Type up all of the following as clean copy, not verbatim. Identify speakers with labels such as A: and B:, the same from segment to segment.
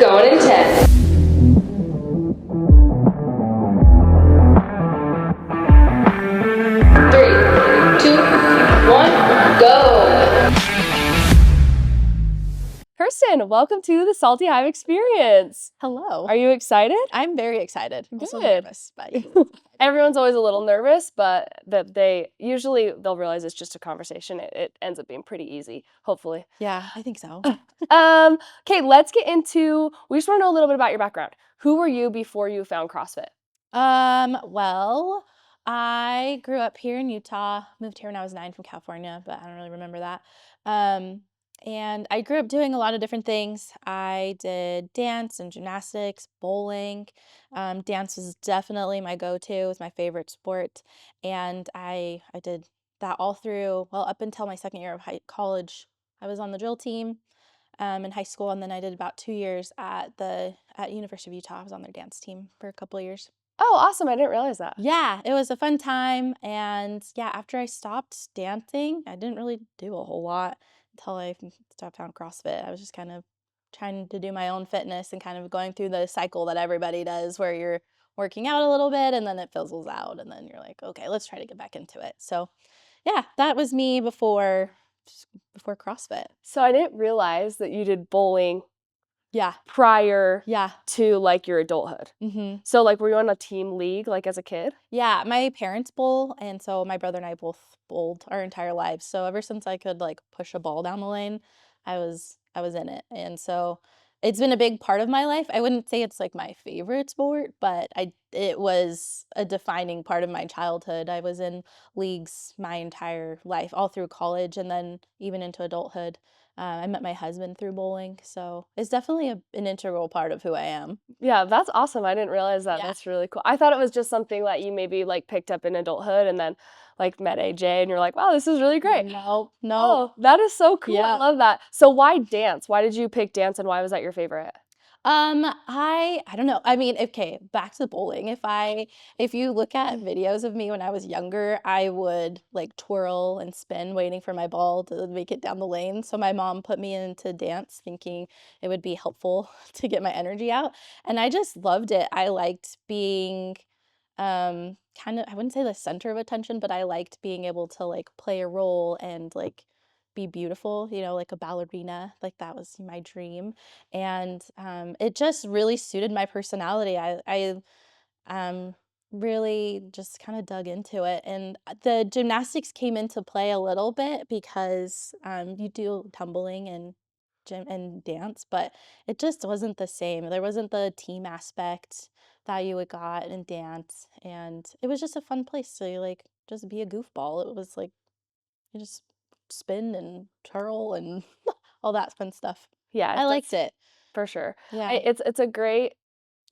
A: Going in 10. 3, 2, 1, go.
B: Kirstin, welcome to the Salty Hive Experience.
C: Hello.
B: Are you excited?
C: I'm very excited. Also
B: Good.
C: nervous, but
B: Everyone's always a little nervous, but they'll realize it's just a conversation. It ends up being pretty easy, hopefully.
C: yeah, I think so.
B: Okay, let's get into, we just want to know a little bit about your background. Who were you before you found CrossFit?
C: Well, I grew up here in Utah, moved here when I was 9 from California, but I don't really remember that. And I grew up doing a lot of different things. I did dance and gymnastics, bowling. Dance was definitely my go-to. It was my favorite sport. And I did that all through, well, up until my second year of college. I was on the drill team in high school, and then I did about 2 years at University of Utah. I was on their dance team for a couple of years.
B: Oh, awesome. I didn't realize that.
C: Yeah, it was a fun time. And yeah, after I stopped dancing, I didn't really do a whole lot until I found CrossFit. I was just kind of trying to do my own fitness and kind of going through the cycle that everybody does where you're working out a little bit and then it fizzles out and then you're like, okay, let's try to get back into it. So yeah, that was me before CrossFit.
B: So I didn't realize that you did bowling
C: Yeah.
B: prior
C: Yeah.
B: to like your adulthood.
C: Mm-hmm.
B: So like, were you on a team league like as a kid?
C: Yeah, my parents bowl, and so my brother and I both bowled our entire lives. So ever since I could like push a ball down the lane, I was in it. And so it's been a big part of my life. I wouldn't say it's like my favorite sport, but it was a defining part of my childhood. I was in leagues my entire life, all through college and then even into adulthood. I met my husband through bowling, so it's definitely an integral part of who I am.
B: Yeah, that's awesome. I didn't realize that.
C: Yeah.
B: That's really cool. I thought it was just something that you maybe like picked up in adulthood and then like met AJ and you're like, wow, this is really great.
C: No.
B: Oh, that is so cool. I
C: Yeah.
B: love that. So why dance? Why did you pick dance and why was that your favorite?
C: I don't know. I mean, okay, back to bowling. If you look at videos of me when I was younger, I would like twirl and spin waiting for my ball to make it down the lane. So my mom put me into dance thinking it would be helpful to get my energy out. And I just loved it. I liked being kind of, I wouldn't say the center of attention, but I liked being able to like play a role and like be beautiful, like a ballerina. Like that was my dream. And it just really suited my personality. I really just kind of dug into it. And the gymnastics came into play a little bit because you do tumbling and gym and dance, but it just wasn't the same. There wasn't the team aspect that you would got in dance. And it was just a fun place to like just be a goofball. It was like you just spin and twirl and all that fun stuff.
B: Yeah,
C: I liked it.
B: for sure.
C: Yeah.
B: It's a great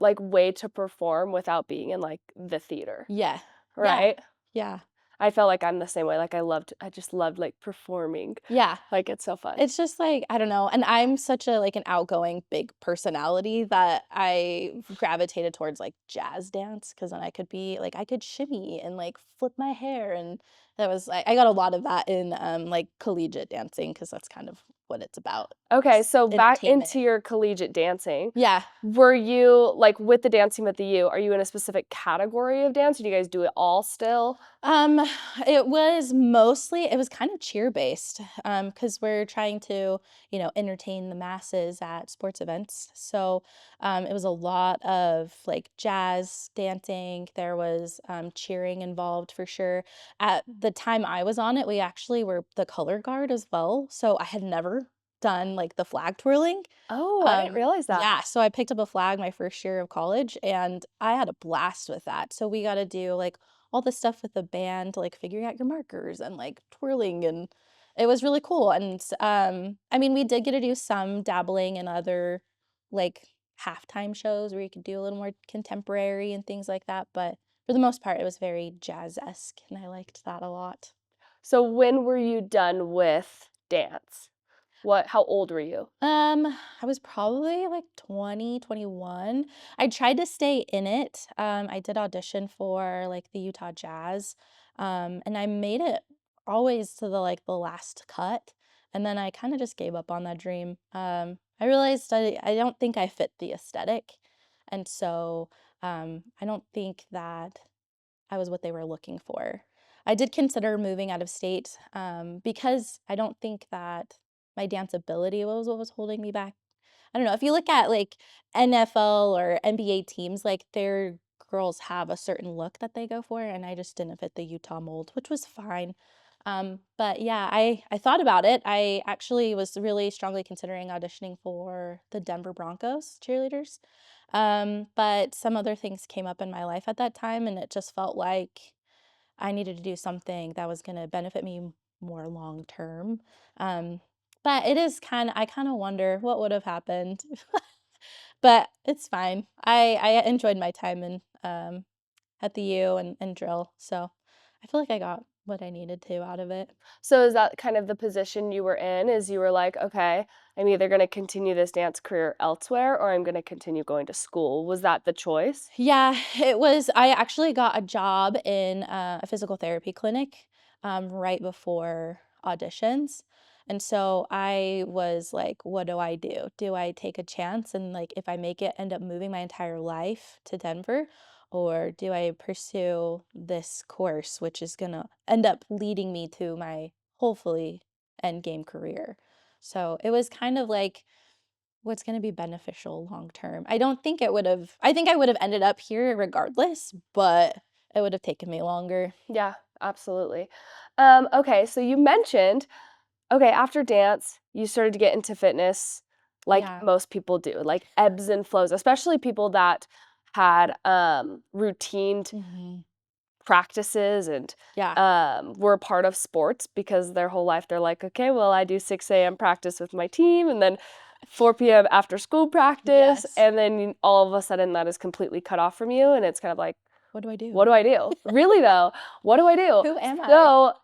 B: like way to perform without being in like the theater,
C: Yeah.
B: right?
C: Yeah.
B: I felt like I'm the same way. Like I just loved like performing.
C: Yeah.
B: Like it's so fun.
C: It's just like, I don't know. And I'm such a like an outgoing big personality that I gravitated towards like jazz dance because then I could shimmy and like flip my hair. And that was I got a lot of that in like collegiate dancing because that's kind of what it's about.
B: Okay, so back
C: Entertainment.
B: into your collegiate dancing.
C: Yeah.
B: Were you like with the dance team at the U, are you in a specific category of dance? Or do you guys do it all still?
C: It was kind of cheer based, because we're trying to, entertain the masses at sports events. So, it was a lot of like jazz dancing. There was cheering involved for sure. At the time I was on it, we actually were the color guard as well. So I had never done like the flag twirling.
B: Oh, I didn't realize that.
C: Yeah, so I picked up a flag my first year of college and I had a blast with that. So we got to do like all the stuff with the band, like figuring out your markers and like twirling, and it was really cool. And I mean, we did get to do some dabbling in other like halftime shows where you could do a little more contemporary and things like that, but for the most part it was very jazz-esque and I liked that a lot.
B: So when were you done with dance? How old were you?
C: I was probably like 20, 21. I tried to stay in it. I did audition for like the Utah Jazz. And I made it always to the last cut. And then I kind of just gave up on that dream. I realized I don't think I fit the aesthetic. And so I don't think that I was what they were looking for. I did consider moving out of state because I don't think that my dance ability was what was holding me back. I don't know. If you look at like NFL or NBA teams, like their girls have a certain look that they go for, and I just didn't fit the Utah mold, which was fine. But yeah, I thought about it. I actually was really strongly considering auditioning for the Denver Broncos cheerleaders. But some other things came up in my life at that time, and it just felt like I needed to do something that was going to benefit me more long term. Um, but it is I kind of wonder what would have happened, but it's fine. I enjoyed my time in at the U and drill, so I feel like I got what I needed to out of it.
B: So is that kind of the position you were in, is you were like, okay, I'm either going to continue this dance career elsewhere or I'm going to continue going to school? Was that the choice?
C: Yeah, it was. I actually got a job in a physical therapy clinic right before auditions. And so I was like, what do I do? Do I take a chance and, like, if I make it, end up moving my entire life to Denver? Or do I pursue this course, which is going to end up leading me to my hopefully end game career? So it was kind of like, what's going to be beneficial long term. I don't think it would have, I think I would have ended up here regardless, but it would have taken me longer.
B: Yeah, absolutely. Okay, so you mentioned, okay, after dance, you started to get into fitness like
C: Yeah.
B: most people do, like ebbs and flows, especially people that had routine
C: Hmm.
B: practices and
C: Yeah.
B: were a part of sports because their whole life they're like, okay, well, I do 6 a.m. practice with my team and then 4 p.m. after school practice.
C: Yes.
B: And then all of a sudden that is completely cut off from you. And it's kind of like,
C: What do I do?
B: what do I do? Really though, what do I do?
C: Who am I?
B: So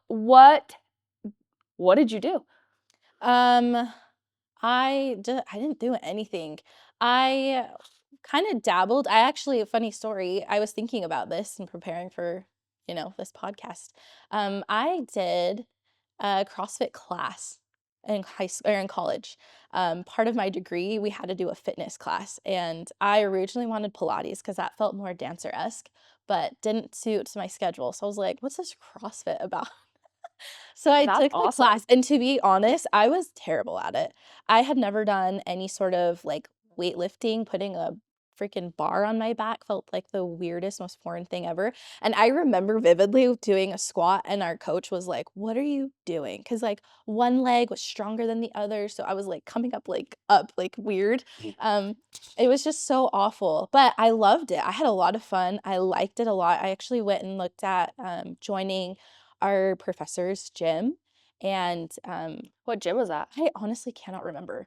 B: what did you do?
C: Um, I didn't do anything. I kind of dabbled. I actually, a funny story, I was thinking about this and preparing for, this podcast. I did a CrossFit class in high school or in college. Part of my degree, we had to do a fitness class, and I originally wanted Pilates because that felt more dancer-esque, but didn't suit my schedule. So I was like, what's this CrossFit about? So I
B: That's
C: took the
B: awesome.
C: class, and to be honest, I was terrible at it. I had never done any sort of like weightlifting. Putting a freaking bar on my back felt like the weirdest, most foreign thing ever. And I remember vividly doing a squat, and our coach was like, "What are you doing?" Because like one leg was stronger than the other, so I was like coming up like weird. Um, it was just so awful, but I loved it. I had a lot of fun. I liked it a lot. I actually went and looked at joining our professor's gym, and
B: What gym was that?
C: I honestly cannot remember,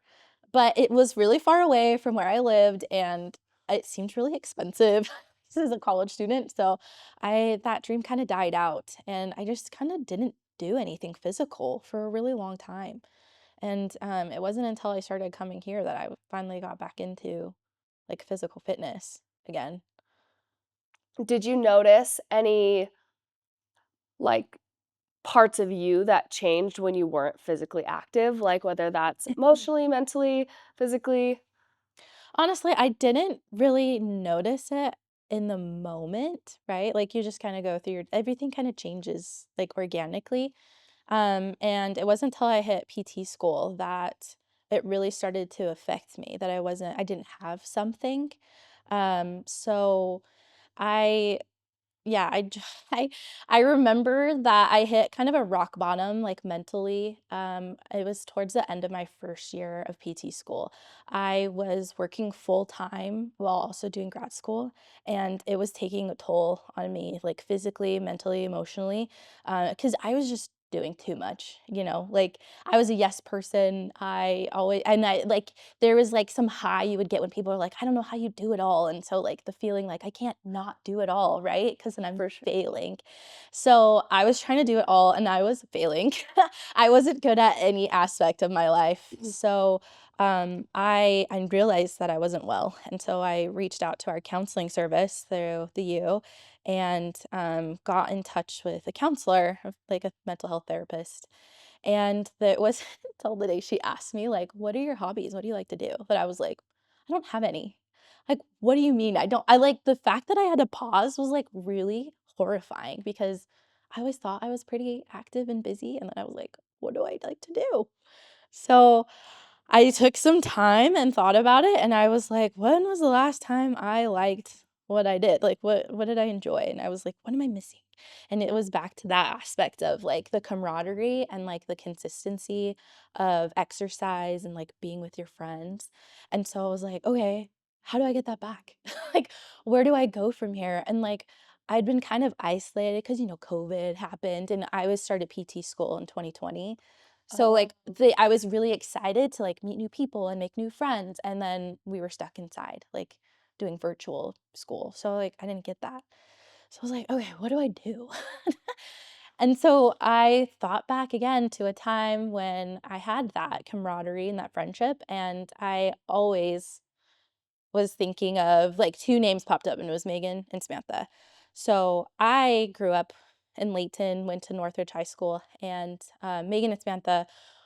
C: but it was really far away from where I lived, and it seemed really expensive as a college student. So I that dream kind of died out, and I just kind of didn't do anything physical for a really long time. And it wasn't until I started coming here that I finally got back into like physical fitness again.
B: Did you notice any like parts of you that changed when you weren't physically active, like whether that's emotionally, mentally, physically?
C: Honestly, I didn't really notice it in the moment, right? Like you just kind of go through everything kind of changes like organically. And it wasn't until I hit PT school that it really started to affect me, that I didn't have something. So I yeah, I I remember that I hit kind of a rock bottom, like, mentally. It was towards the end of my first year of PT school. I was working full time while also doing grad school, and it was taking a toll on me, like, physically, mentally, emotionally, because I was just doing too much, like, I was a yes person. I there was, like, some high you would get when people are like, "I don't know how you do it all," and so, like, the feeling like, "I can't not do it all," right? Because then I'm
B: For sure.
C: failing. So, I was trying to do it all, and I was failing. I wasn't good at any aspect of my life. So, I realized that I wasn't well, and so I reached out to our counseling service through the U and, got in touch with a counselor, like a mental health therapist, And that was until the day she asked me, like, what are your hobbies? What do you like to do? But I was like, I don't have any. Like, what do you mean? I like the fact that I had to pause was like really horrifying because I always thought I was pretty active and busy. And then I was like, what do I like to do? So I took some time and thought about it, and I was like, when was the last time I liked what I did? Like, what did I enjoy? And I was like, what am I missing? And it was back to that aspect of like the camaraderie and like the consistency of exercise and like being with your friends. And so I was like, okay, how do I get that back? Like, where do I go from here? And like, I'd been kind of isolated because, COVID happened and I was started PT school in 2020. So, like, I was really excited to, like, meet new people and make new friends, and then we were stuck inside, like, doing virtual school, so, like, I didn't get that. So I was like, "Okay, what do I do?" And so I thought back again to a time when I had that camaraderie and that friendship, and I always was thinking of like 2 names popped up, and it was Megan and Samantha. So I grew up in Layton, went to Northridge High School, and Megan and Samantha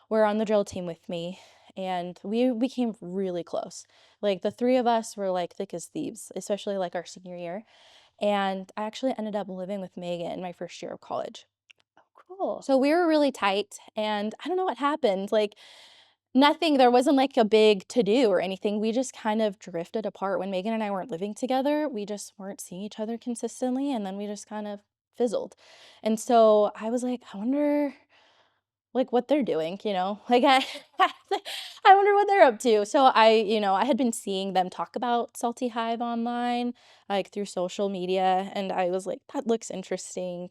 C: were on the drill team with me, and we became really close. Like the 3 of us were like thick as thieves, especially like our senior year. And I actually ended up living with Megan my first year of college.
B: Cool.
C: So we were really tight, and I don't know what happened. Like nothing, there wasn't like a big to do or anything. We just kind of drifted apart when Megan and I weren't living together. We just weren't seeing each other consistently, and then we just kind of fizzled. And so I was like, I wonder like what they're doing, Like I wonder what they're up to. So I had been seeing them talk about Salty Hive online, like through social media, and I was like, that looks interesting.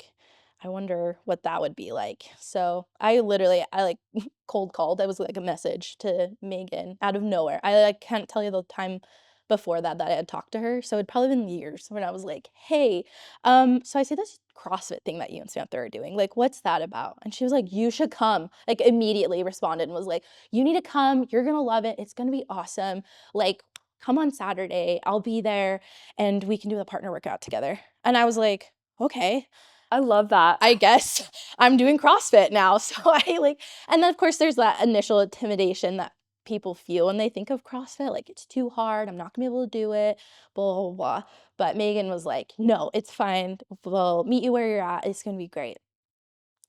C: I wonder what that would be like. So I like cold called. I was like a message to Megan out of nowhere. I like can't tell you the time before that I had talked to her. So it'd probably been years when I was like, hey, so I see this CrossFit thing that you and Samantha are doing. Like, what's that about? And she was like, you should come. Like, immediately responded and was like, you need to come. You're gonna love it. It's gonna be awesome. Like, come on Saturday. I'll be there and we can do the partner workout together. And I was like, okay,
B: I love that.
C: I guess I'm doing CrossFit now. So and then of course there's that initial intimidation that people feel when they think of CrossFit, like it's too hard, I'm not gonna be able to do it, blah, blah, blah. But Megan was like, no, it's fine. We'll meet you where you're at. It's gonna be great.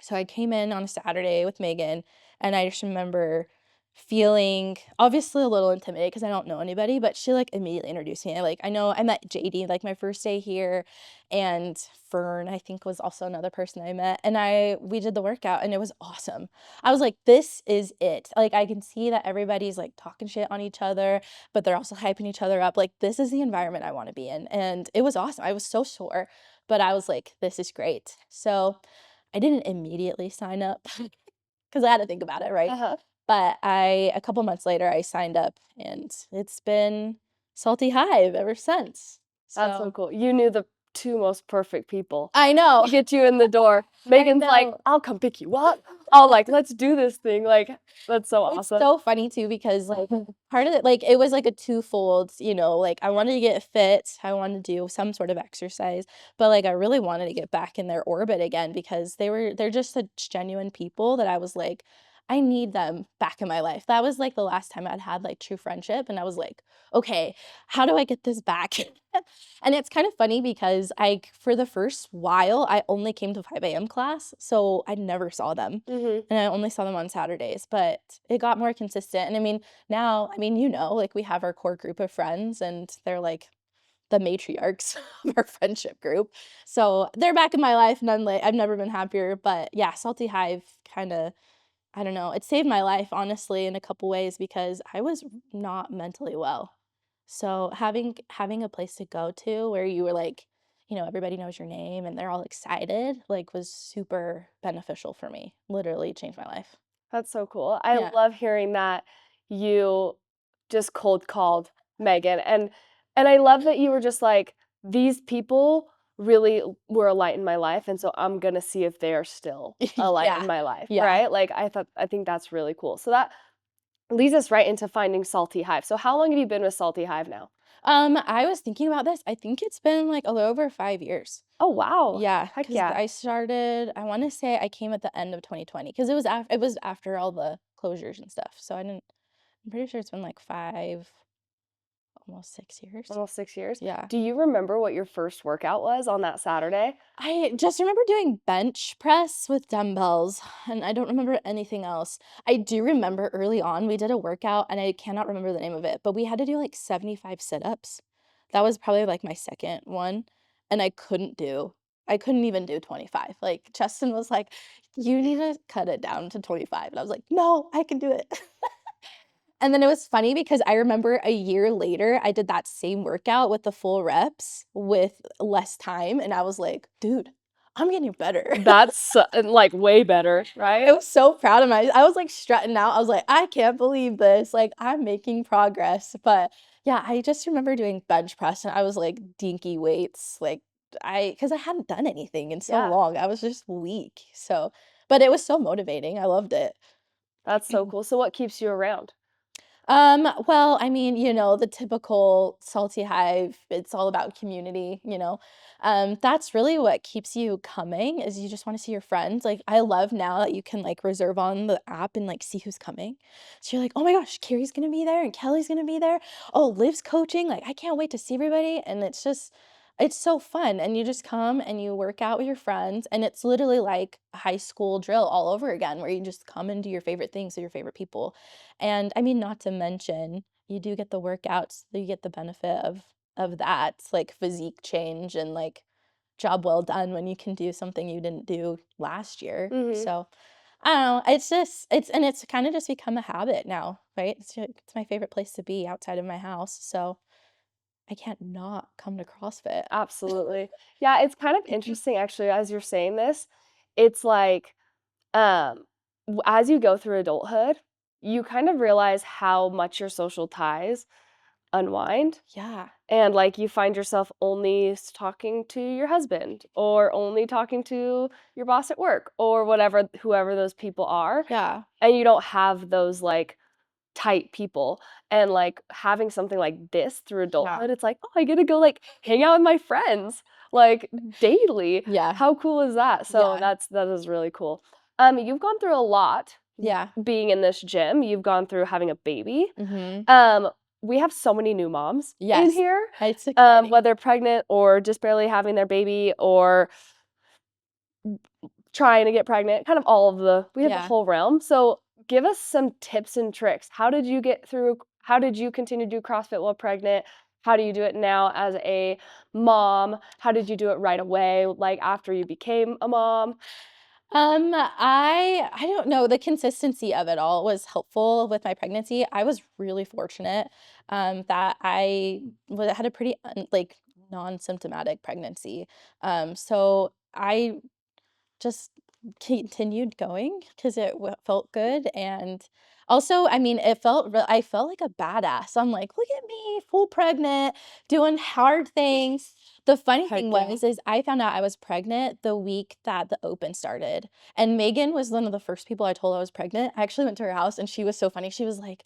C: So I came in on a Saturday with Megan, and I just remember feeling obviously a little intimidated because I don't know anybody, but she like immediately introduced me. I know I met JD like my first day here, and Fern I think was also another person I met, and we did the workout and it was awesome. I was like, this is it. Like I can see that everybody's like talking shit on each other, but they're also hyping each other up. Like this is the environment I want to be in, and it was awesome. I was so sore, but I was like, this is great. So I didn't immediately sign up because I had to think about it, right?
B: Uh-huh.
C: But a couple months later, I signed up, and it's been Salty Hive ever since.
B: That's so cool. You knew the 2 most perfect people
C: I know.
B: to get you in the door. Megan's like,
C: know.
B: I'll come pick you up. I'll like, let's do this thing. Like, that's so
C: It's
B: awesome.
C: so funny too because like part of it, like it was like a twofold, like I wanted to get fit, I wanted to do some sort of exercise, but like I really wanted to get back in their orbit again because they're just such genuine people that I was like, I need them back in my life. That was like the last time I'd had like true friendship, and I was like, okay, how do I get this back? And it's kind of funny because for the first while, I only came to 5 a.m. class, so I never saw them.
B: Mm-hmm.
C: And I only saw them on Saturdays, but it got more consistent. And I mean, now, like we have our core group of friends, and they're like the matriarchs of our friendship group. So they're back in my life, and I've never been happier. But yeah, Salty Hive kind of, I don't know, it saved my life, honestly, in a couple ways because I was not mentally well. So having a place to go to where you were like, everybody knows your name and they're all excited, like was super beneficial for me. Literally changed my life.
B: That's so cool. I
C: Yeah.
B: love hearing that you just cold called Megan. And I love that you were just like, these people really were a light in my life, and so I'm gonna see if they are still a light
C: Yeah.
B: in my life.
C: Yeah.
B: Right? Like I think that's really cool. So that leads us right into finding Salty Hive. So how long have you been with Salty Hive now?
C: I was thinking about this. I think it's been like a little over 5 years.
B: Oh, wow.
C: Yeah,
B: Heck
C: because
B: yeah.
C: I started, I want to say I came at the end of 2020 because it was after all the closures and stuff. So I'm pretty sure it's been like almost 6 years.
B: Almost 6 years.
C: Yeah.
B: Do you remember what your first workout was on that Saturday?
C: I just remember doing bench press with dumbbells, and I don't remember anything else. I do remember early on we did a workout, and I cannot remember the name of it, but we had to do like 75 sit-ups. That was probably like my second one, and I couldn't even do 25. Like Justin was like, "You need to cut it down to 25." And I was like, "No, I can do it." And then it was funny because I remember a year later, I did that same workout with the full reps with less time, and I was like, "Dude, I'm getting better."
B: That's like way better,
C: I
B: right?
C: was so proud of I was like strutting out. I was like, "I can't believe this. Like, I'm making progress." But yeah, I just remember doing bench press and I was like dinky weights, like because I hadn't done anything in so
B: Yeah,
C: long. I was just weak. So, but it was so motivating. I loved it.
B: that's so cool. So what keeps you around?
C: Well, I mean, the typical salty hive, it's all about community. That's really what keeps you coming is you just want to see your friends. Like I love now that you can like reserve on the app and like see who's coming. So you're like, oh my gosh, Carrie's gonna be there and Kelly's gonna be there. Oh, Liv's coaching. Like I can't wait to see everybody. And it's so fun. And you just come and you work out with your friends. And it's literally like a high school drill all over again, where you just come and do your favorite things with your favorite people. And I mean, not to mention, you do get the workouts, so you get the benefit of that, like physique change and like job well done when you can do something you didn't do last year.
B: Mhm.
C: So I don't know. It's kind of just become a habit now, right? It's my favorite place to be outside of my house. So I can't not come to CrossFit.
B: Absolutely. Yeah, it's kind of interesting actually as you're saying this. It's like um as you go through adulthood, you kind of realize how much your social ties unwind.
C: Yeah.
B: And like you find yourself only talking to your husband or only talking to your boss at work or whatever, whoever those people are.
C: Yeah.
B: And you don't have those like tight people. And like having something like this through
C: Yeah.
B: adulthood, it's like, oh, I get to go like hang out with my friends like daily.
C: Yeah.
B: How cool is that? So
C: Yeah.
B: that is really cool. You've gone through a lot
C: Yeah.
B: being in this gym. You've gone through having a baby.
C: Mhm.
B: Um, we have so many new moms in
C: Yes.
B: here,
C: It's exciting.
B: whether pregnant or just barely having their baby or trying to get pregnant, kind of all of we have the
C: Yeah.
B: whole realm. So give us some tips and tricks. How did you continue to do CrossFit while pregnant? How do you do it now as a mom? How did you do it right away, like after you became a mom?
C: I don't know, the consistency of it all was helpful with my pregnancy. I was really fortunate, that had a pretty, like, non-symptomatic pregnancy. So I just continued going because it felt good. And also, I mean, I felt like a badass. I'm like, look at me, full pregnant, doing hard things. The funny
B: Heck
C: thing
B: yeah.
C: is I found out I was pregnant the week that the open started. And Megan was one of the first people I told I was pregnant. I actually went to her house and she was so funny. She was like,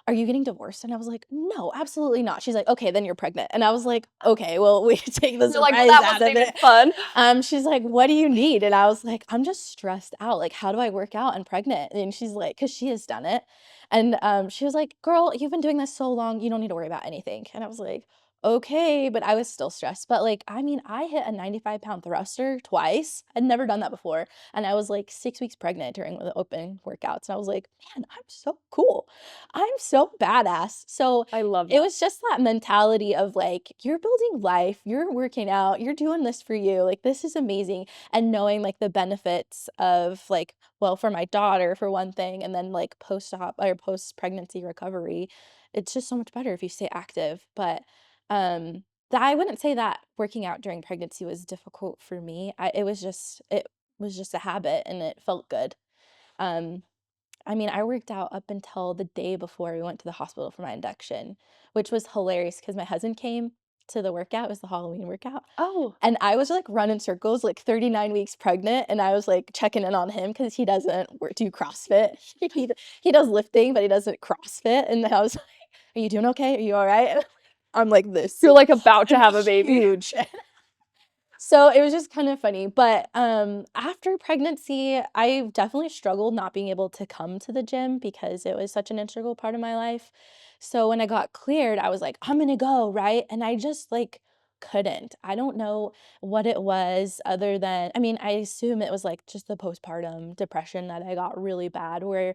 C: are you getting divorced? And I was like, no, absolutely not. She's like, okay, then you're pregnant. And I was like, okay, well, we can take the
B: You're like, well,
C: surprise
B: that
C: out
B: wasn't
C: of
B: even
C: it.
B: fun.
C: She's like, what do you need? And I was like, I'm just stressed out. Like, how do I work out? I'm pregnant. And she's like, because she has done it. And she was like, girl, you've been doing this so long, you don't need to worry about anything. And I was like, okay, but I was still stressed. But like, I mean, I hit a 95-pound thruster twice. I'd never done that before. And I was like 6 weeks pregnant during the open workouts. And I was like, man, I'm so cool. I'm so badass. So
B: I love
C: it
B: that.
C: was just that mentality of like, you're building life, you're working out, you're doing this for you. Like, this is amazing. And knowing like the benefits of like, well, for my daughter, for one thing, and then like post-op or post-pregnancy recovery, it's just so much better if you stay active. But I wouldn't say that working out during pregnancy was difficult for me. It was just a habit and it felt good. Um, I mean, I worked out up until the day before we went to the hospital for my induction, which was hilarious because my husband came to the workout. It was the Halloween workout.
B: Oh,
C: And I was like running circles, like 39 weeks pregnant. And I was like checking in on him because he doesn't do CrossFit. He does lifting, but he doesn't CrossFit. And I was like, are you doing okay? Are you all right? I'm like this.
B: You're like about to
C: I'm
B: have a baby.
C: huge. So it was just kind of funny. But after pregnancy, I definitely struggled not being able to come to the gym because it was such an integral part of my life. So when I got cleared, I was like, I'm gonna go, right? And I just like couldn't. I don't know what it was other than, I mean, I assume it was like just the postpartum depression that I got really bad, where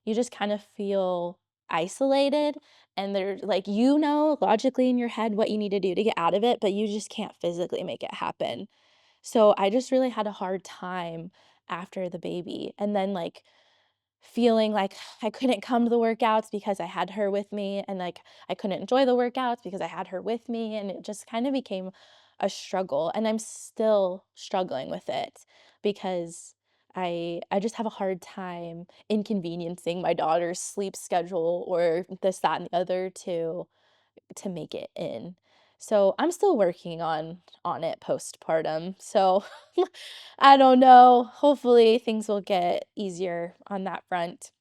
C: you just kind of feel isolated and they're like, logically in your head what you need to do to get out of it, but you just can't physically make it happen. So I just really had a hard time after the baby. And then like feeling like I couldn't come to the workouts because I had her with me, and like I couldn't enjoy the workouts because I had her with me, and it just kind of became a struggle, and I'm still struggling with it because I just have a hard time inconveniencing my daughter's sleep schedule or this, that, and the other to make it in. So I'm still working on it postpartum. So I don't know. Hopefully things will get easier on that front.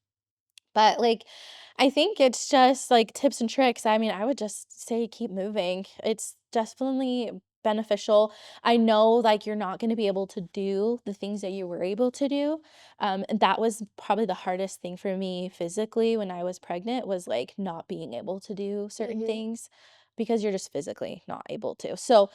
C: But like I think it's just like tips and tricks. I mean, I would just say keep moving. It's definitely beneficial. I know like you're not going to be able to do the things that you were able to do. And that was probably the hardest thing for me physically when I was pregnant, was like not being able to do certain things because you're just physically not able to. So,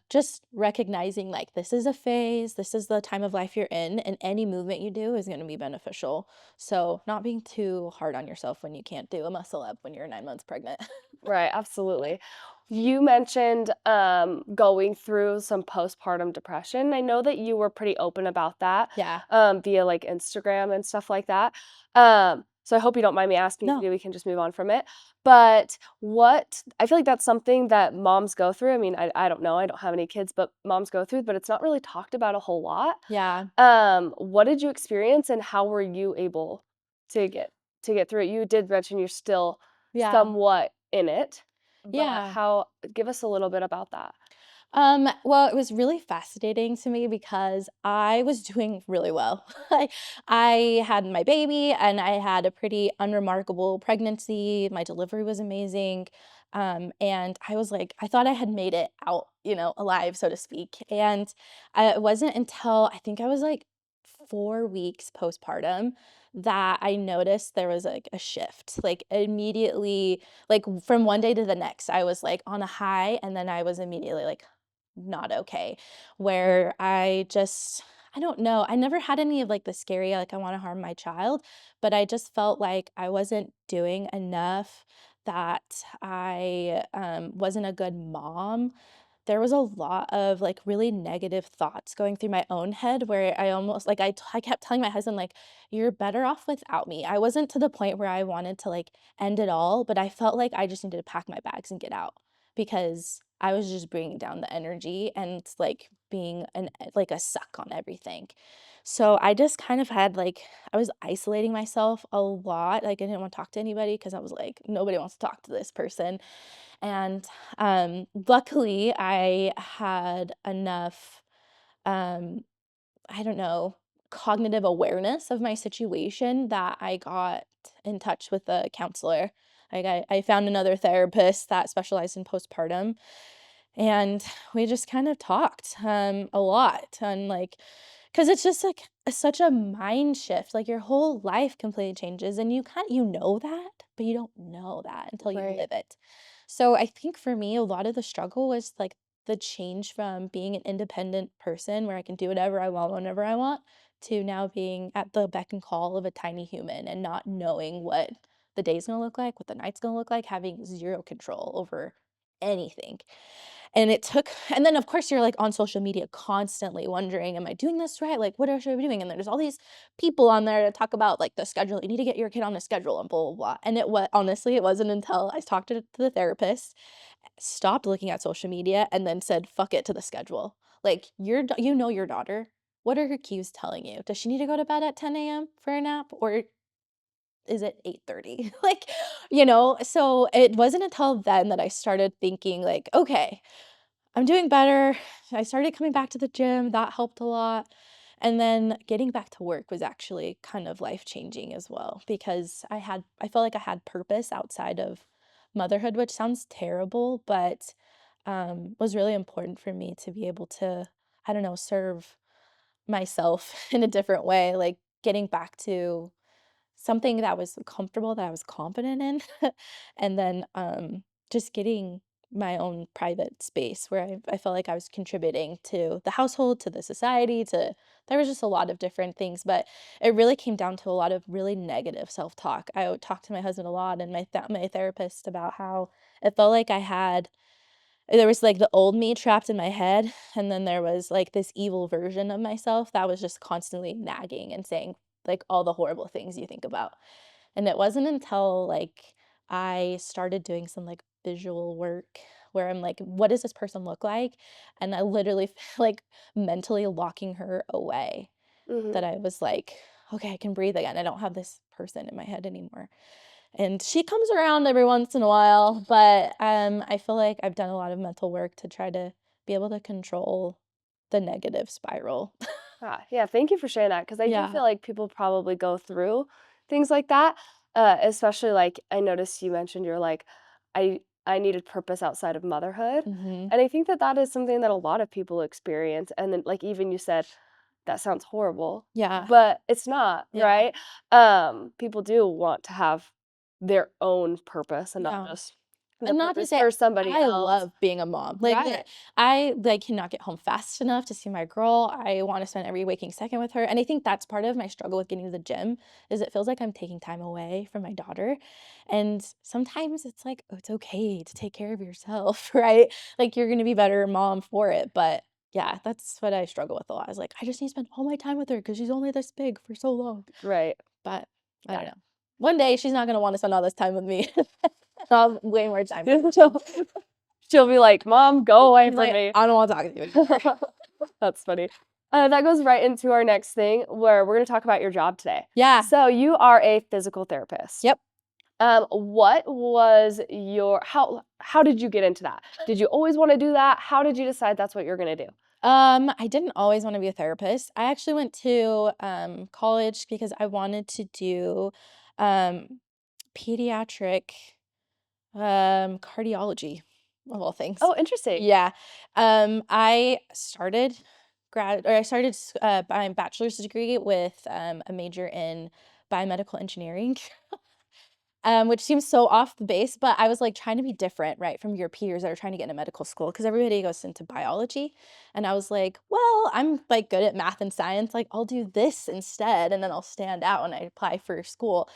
C: just recognizing like this is a phase, this is the time of life you're in, and any movement you do is going to be beneficial. So, not being too hard on yourself when you can't do a muscle up when you're 9 months pregnant.
B: Right, absolutely. You mentioned going through some postpartum depression. I know that you were pretty open about that
C: Yeah.
B: via like Instagram and stuff like that. So I hope you don't mind me asking.
C: No.
B: Maybe we can just move on from it. But I feel like that's something that moms go through. I mean, I don't know. I don't have any kids, but moms go through, but it's not really talked about a whole lot.
C: Yeah.
B: What did you experience, and how were you able to get through it? You did mention you're still
C: Yeah.
B: somewhat in it, but
C: Yeah.
B: give us a little bit about that.
C: Well, it was really fascinating to me because I was doing really well. I had my baby and I had a pretty unremarkable pregnancy. My delivery was amazing. And I was like, I thought I had made it out, alive, so to speak. And it wasn't until I think I was like 4 weeks postpartum that I noticed there was like a shift. Like immediately, like from one day to the next, I was like on a high, and then I was immediately like not okay, where I don't know, I never had any of like the scary like I want to harm my child, but I just felt like I wasn't doing enough, that I wasn't a good mom. There was a lot of like really negative thoughts going through my own head, where I almost like I kept telling my husband like, you're better off without me. I wasn't to the point where I wanted to like end it all, but I felt like I just needed to pack my bags and get out because I was just bringing down the energy and like being like a suck on everything. So I just kind of had like, I was isolating myself a lot. Like I didn't want to talk to anybody because I was like, nobody wants to talk to this person. And luckily, I had enough, um, I don't know, cognitive awareness of my situation that I got in touch with a counselor. Like I found another therapist that specialized in postpartum, and we just kind of talked a lot, and like, because it's just like such a mind shift. Like your whole life completely changes, and you know that, but you don't know that until you
B: Right.
C: live it. So I think for me, a lot of the struggle was like the change from being an independent person where I can do whatever I want whenever I want, to now being at the beck and call of a tiny human and not knowing what the day's gonna look like, what the night's gonna look like, having zero control over anything. And then of course you're like on social media constantly wondering, am I doing this right? Like, what else should I be doing? And then there's all these people on there to talk about like the schedule. You need to get your kid on a schedule and blah, blah, blah. And honestly, it wasn't until I talked to the therapist, stopped looking at social media, and then said, fuck it to the schedule. Like, you know your daughter. What are her cues telling you? Does she need to go to bed at 10 a.m. for a nap? Or is it 8:30? Like, so it wasn't until then that I started thinking like, okay, I'm doing better. I started coming back to the gym. That helped a lot. And then getting back to work was actually kind of life-changing as well, because I felt like I had purpose outside of motherhood, which sounds terrible, but was really important for me to be able to, I don't know, serve myself in a different way, like getting back to something that was comfortable, that I was confident in, and then just getting my own private space where I felt like I was contributing to the household, to the society, to there was just a lot of different things, but it really came down to a lot of really negative self-talk. I would talk to my husband a lot and my therapist about how it felt like I had there was like the old me trapped in my head, and then there was like this evil version of myself that was just constantly nagging and saying like all the horrible things you think about. And it wasn't until like I started doing some like visual work where I'm like, what does this person look like? And I literally like mentally locking her away
B: Mhm.
C: that I was like, okay, I can breathe again. I don't have this person in my head anymore. And she comes around every once in a while, but I feel like I've done a lot of mental work to try to be able to control the negative spiral.
B: Yeah, thank you for sharing that because I do
C: Yeah.
B: feel like people probably go through things like that, especially like I noticed you mentioned you're like, I needed purpose outside of motherhood,
C: Mhm.
B: and I think that that is something that a lot of people experience. And then like even you said, that sounds horrible,
C: Yeah.
B: but it's not,
C: Yeah.
B: right? People do want to have their own purpose and not
C: Yeah.
B: just the
C: And not to
B: purpose
C: say
B: for somebody
C: I
B: else.
C: love being a mom. Like,
B: Right.
C: I, like, cannot get home fast enough to see my girl. I wanna spend every waking second with her, and I think that's part of my struggle with getting to the gym, is it feels like I'm taking time away from my daughter, and sometimes it's like, oh, it's okay to take care of yourself, right? Like, you're gonna be better mom for it, but yeah, that's what I struggle with a lot, is like, I just need to spend all my time with her because she's only this big for so long,
B: Right.
C: but I don't
B: Yeah.
C: know. One day, she's not gonna wanna spend all this time with me. I'll have way more time.
B: She'll be like, "Mom, go away
C: She's
B: from
C: like,
B: me."
C: "I don't wanna talk to you anymore."
B: That's funny. That goes right into our next thing where we're gonna talk about your job today.
C: Yeah.
B: So you are a physical therapist.
C: Yep.
B: What was your how did you get into that? Did you always wanna do that? How did you decide that's what you're gonna do?
C: I didn't always wanna be a therapist. I actually went to, college because I wanted to do, um, pediatric, cardiology, of all things.
B: Oh, interesting.
C: Yeah. I started I started my bachelor's degree with, a major in biomedical engineering. Which seems so off the base, but I was like trying to be different, right, from your peers that are trying to get into medical school because everybody goes into biology. And I was like, well, I'm like good at math and science. Like, I'll do this instead, and then I'll stand out when I apply for school.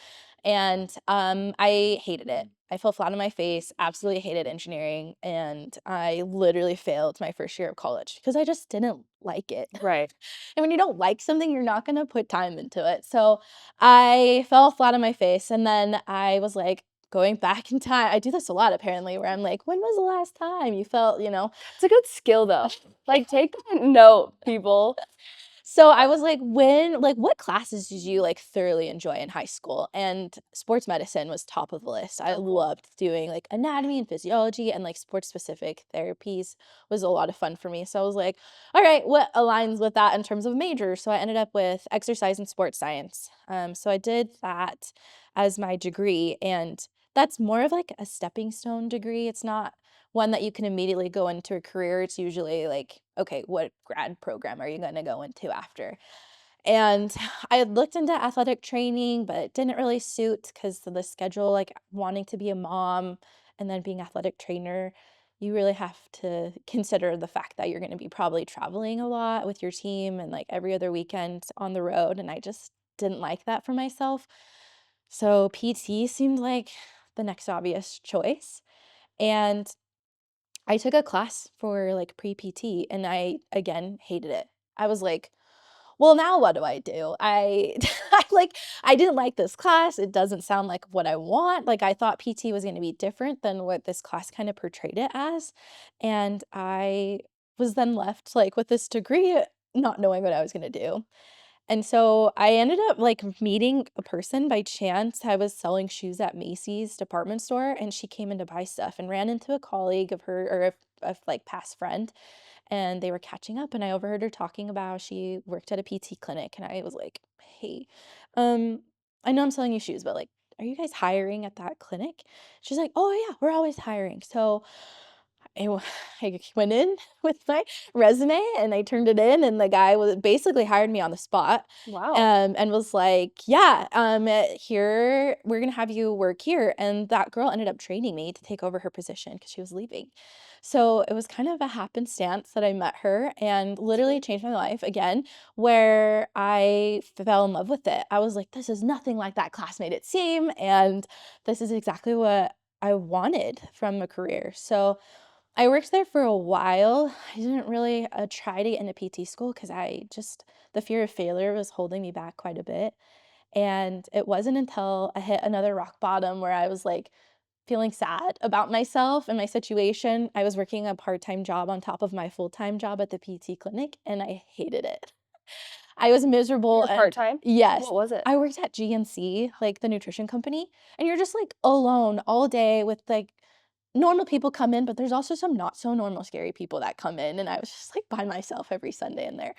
C: And I hated it. I fell flat on my face, absolutely hated engineering. And I literally failed my first year of college because I just didn't like it.
B: Right.
C: And when you don't like something, you're not going to put time into it. So I fell flat on my face, and then I was like going back in time. I do this a lot apparently, where I'm like, when was the last time you felt,
B: It's a good skill though. Like, take that note, people.
C: So I was like, what classes did you like thoroughly enjoy in high school? And sports medicine was top of the list. I
B: Oh, cool.
C: loved doing like anatomy and physiology, and like sports specific therapies was a lot of fun for me. So I was like, all right, what aligns with that in terms of major? So I ended up with exercise and sports science. So I did that as my degree, and that's more of like a stepping stone degree. It's not one that you can immediately go into a career. It's usually like, okay, what grad program are you going to go into after? And I had looked into athletic training, but it didn't really suit because of the schedule, like wanting to be a mom and then being athletic trainer. You really have to consider the fact that you're going to be probably traveling a lot with your team and like every other weekend on the road. And I just didn't like that for myself. So PT seemed like the next obvious choice. And I took a class for like pre-PT and I again hated it. I was like, well, now what do I do? I didn't like this class. It doesn't sound like what I want. Like I thought PT was going to be different than what this class kind of portrayed it as. And I was then left like with this degree not knowing what I was going to do. And so I ended up like meeting a person by chance. I was selling shoes at Macy's department store and she came in to buy stuff and ran into a colleague of her or a like past friend, and they were catching up and I overheard her talking about how she worked at a PT clinic, and I was like, "Hey, um I know I'm selling you shoes, but like are you guys hiring at that clinic? She's like, oh yeah, we're always hiring. So I went in with my resume and I turned it in, and the guy was basically hired me on the spot.
B: Wow.
C: And was like, yeah, here, we're gonna have you work here. And that girl ended up training me to take over her position because she was leaving. So it was kind of a happenstance that I met her and literally changed my life again, where I fell in love with it. I was like, this is nothing like that class made it seem, and this is exactly what I wanted from a career. So I worked there for a while. I didn't really try to get into PT school because the fear of failure was holding me back quite a bit. And it wasn't until I hit another rock bottom where I was like feeling sad about myself and my situation. I was working a part-time job on top of my full-time job at the PT clinic, and I hated it. I was
B: You
C: miserable.
B: were
C: And
B: part-time?
C: yes,
B: What was it?
C: I worked at GNC, like the nutrition company, and you're just like alone all day with like normal people come in, but there's also some not so normal scary people that come in, and I was just like by myself every Sunday in there.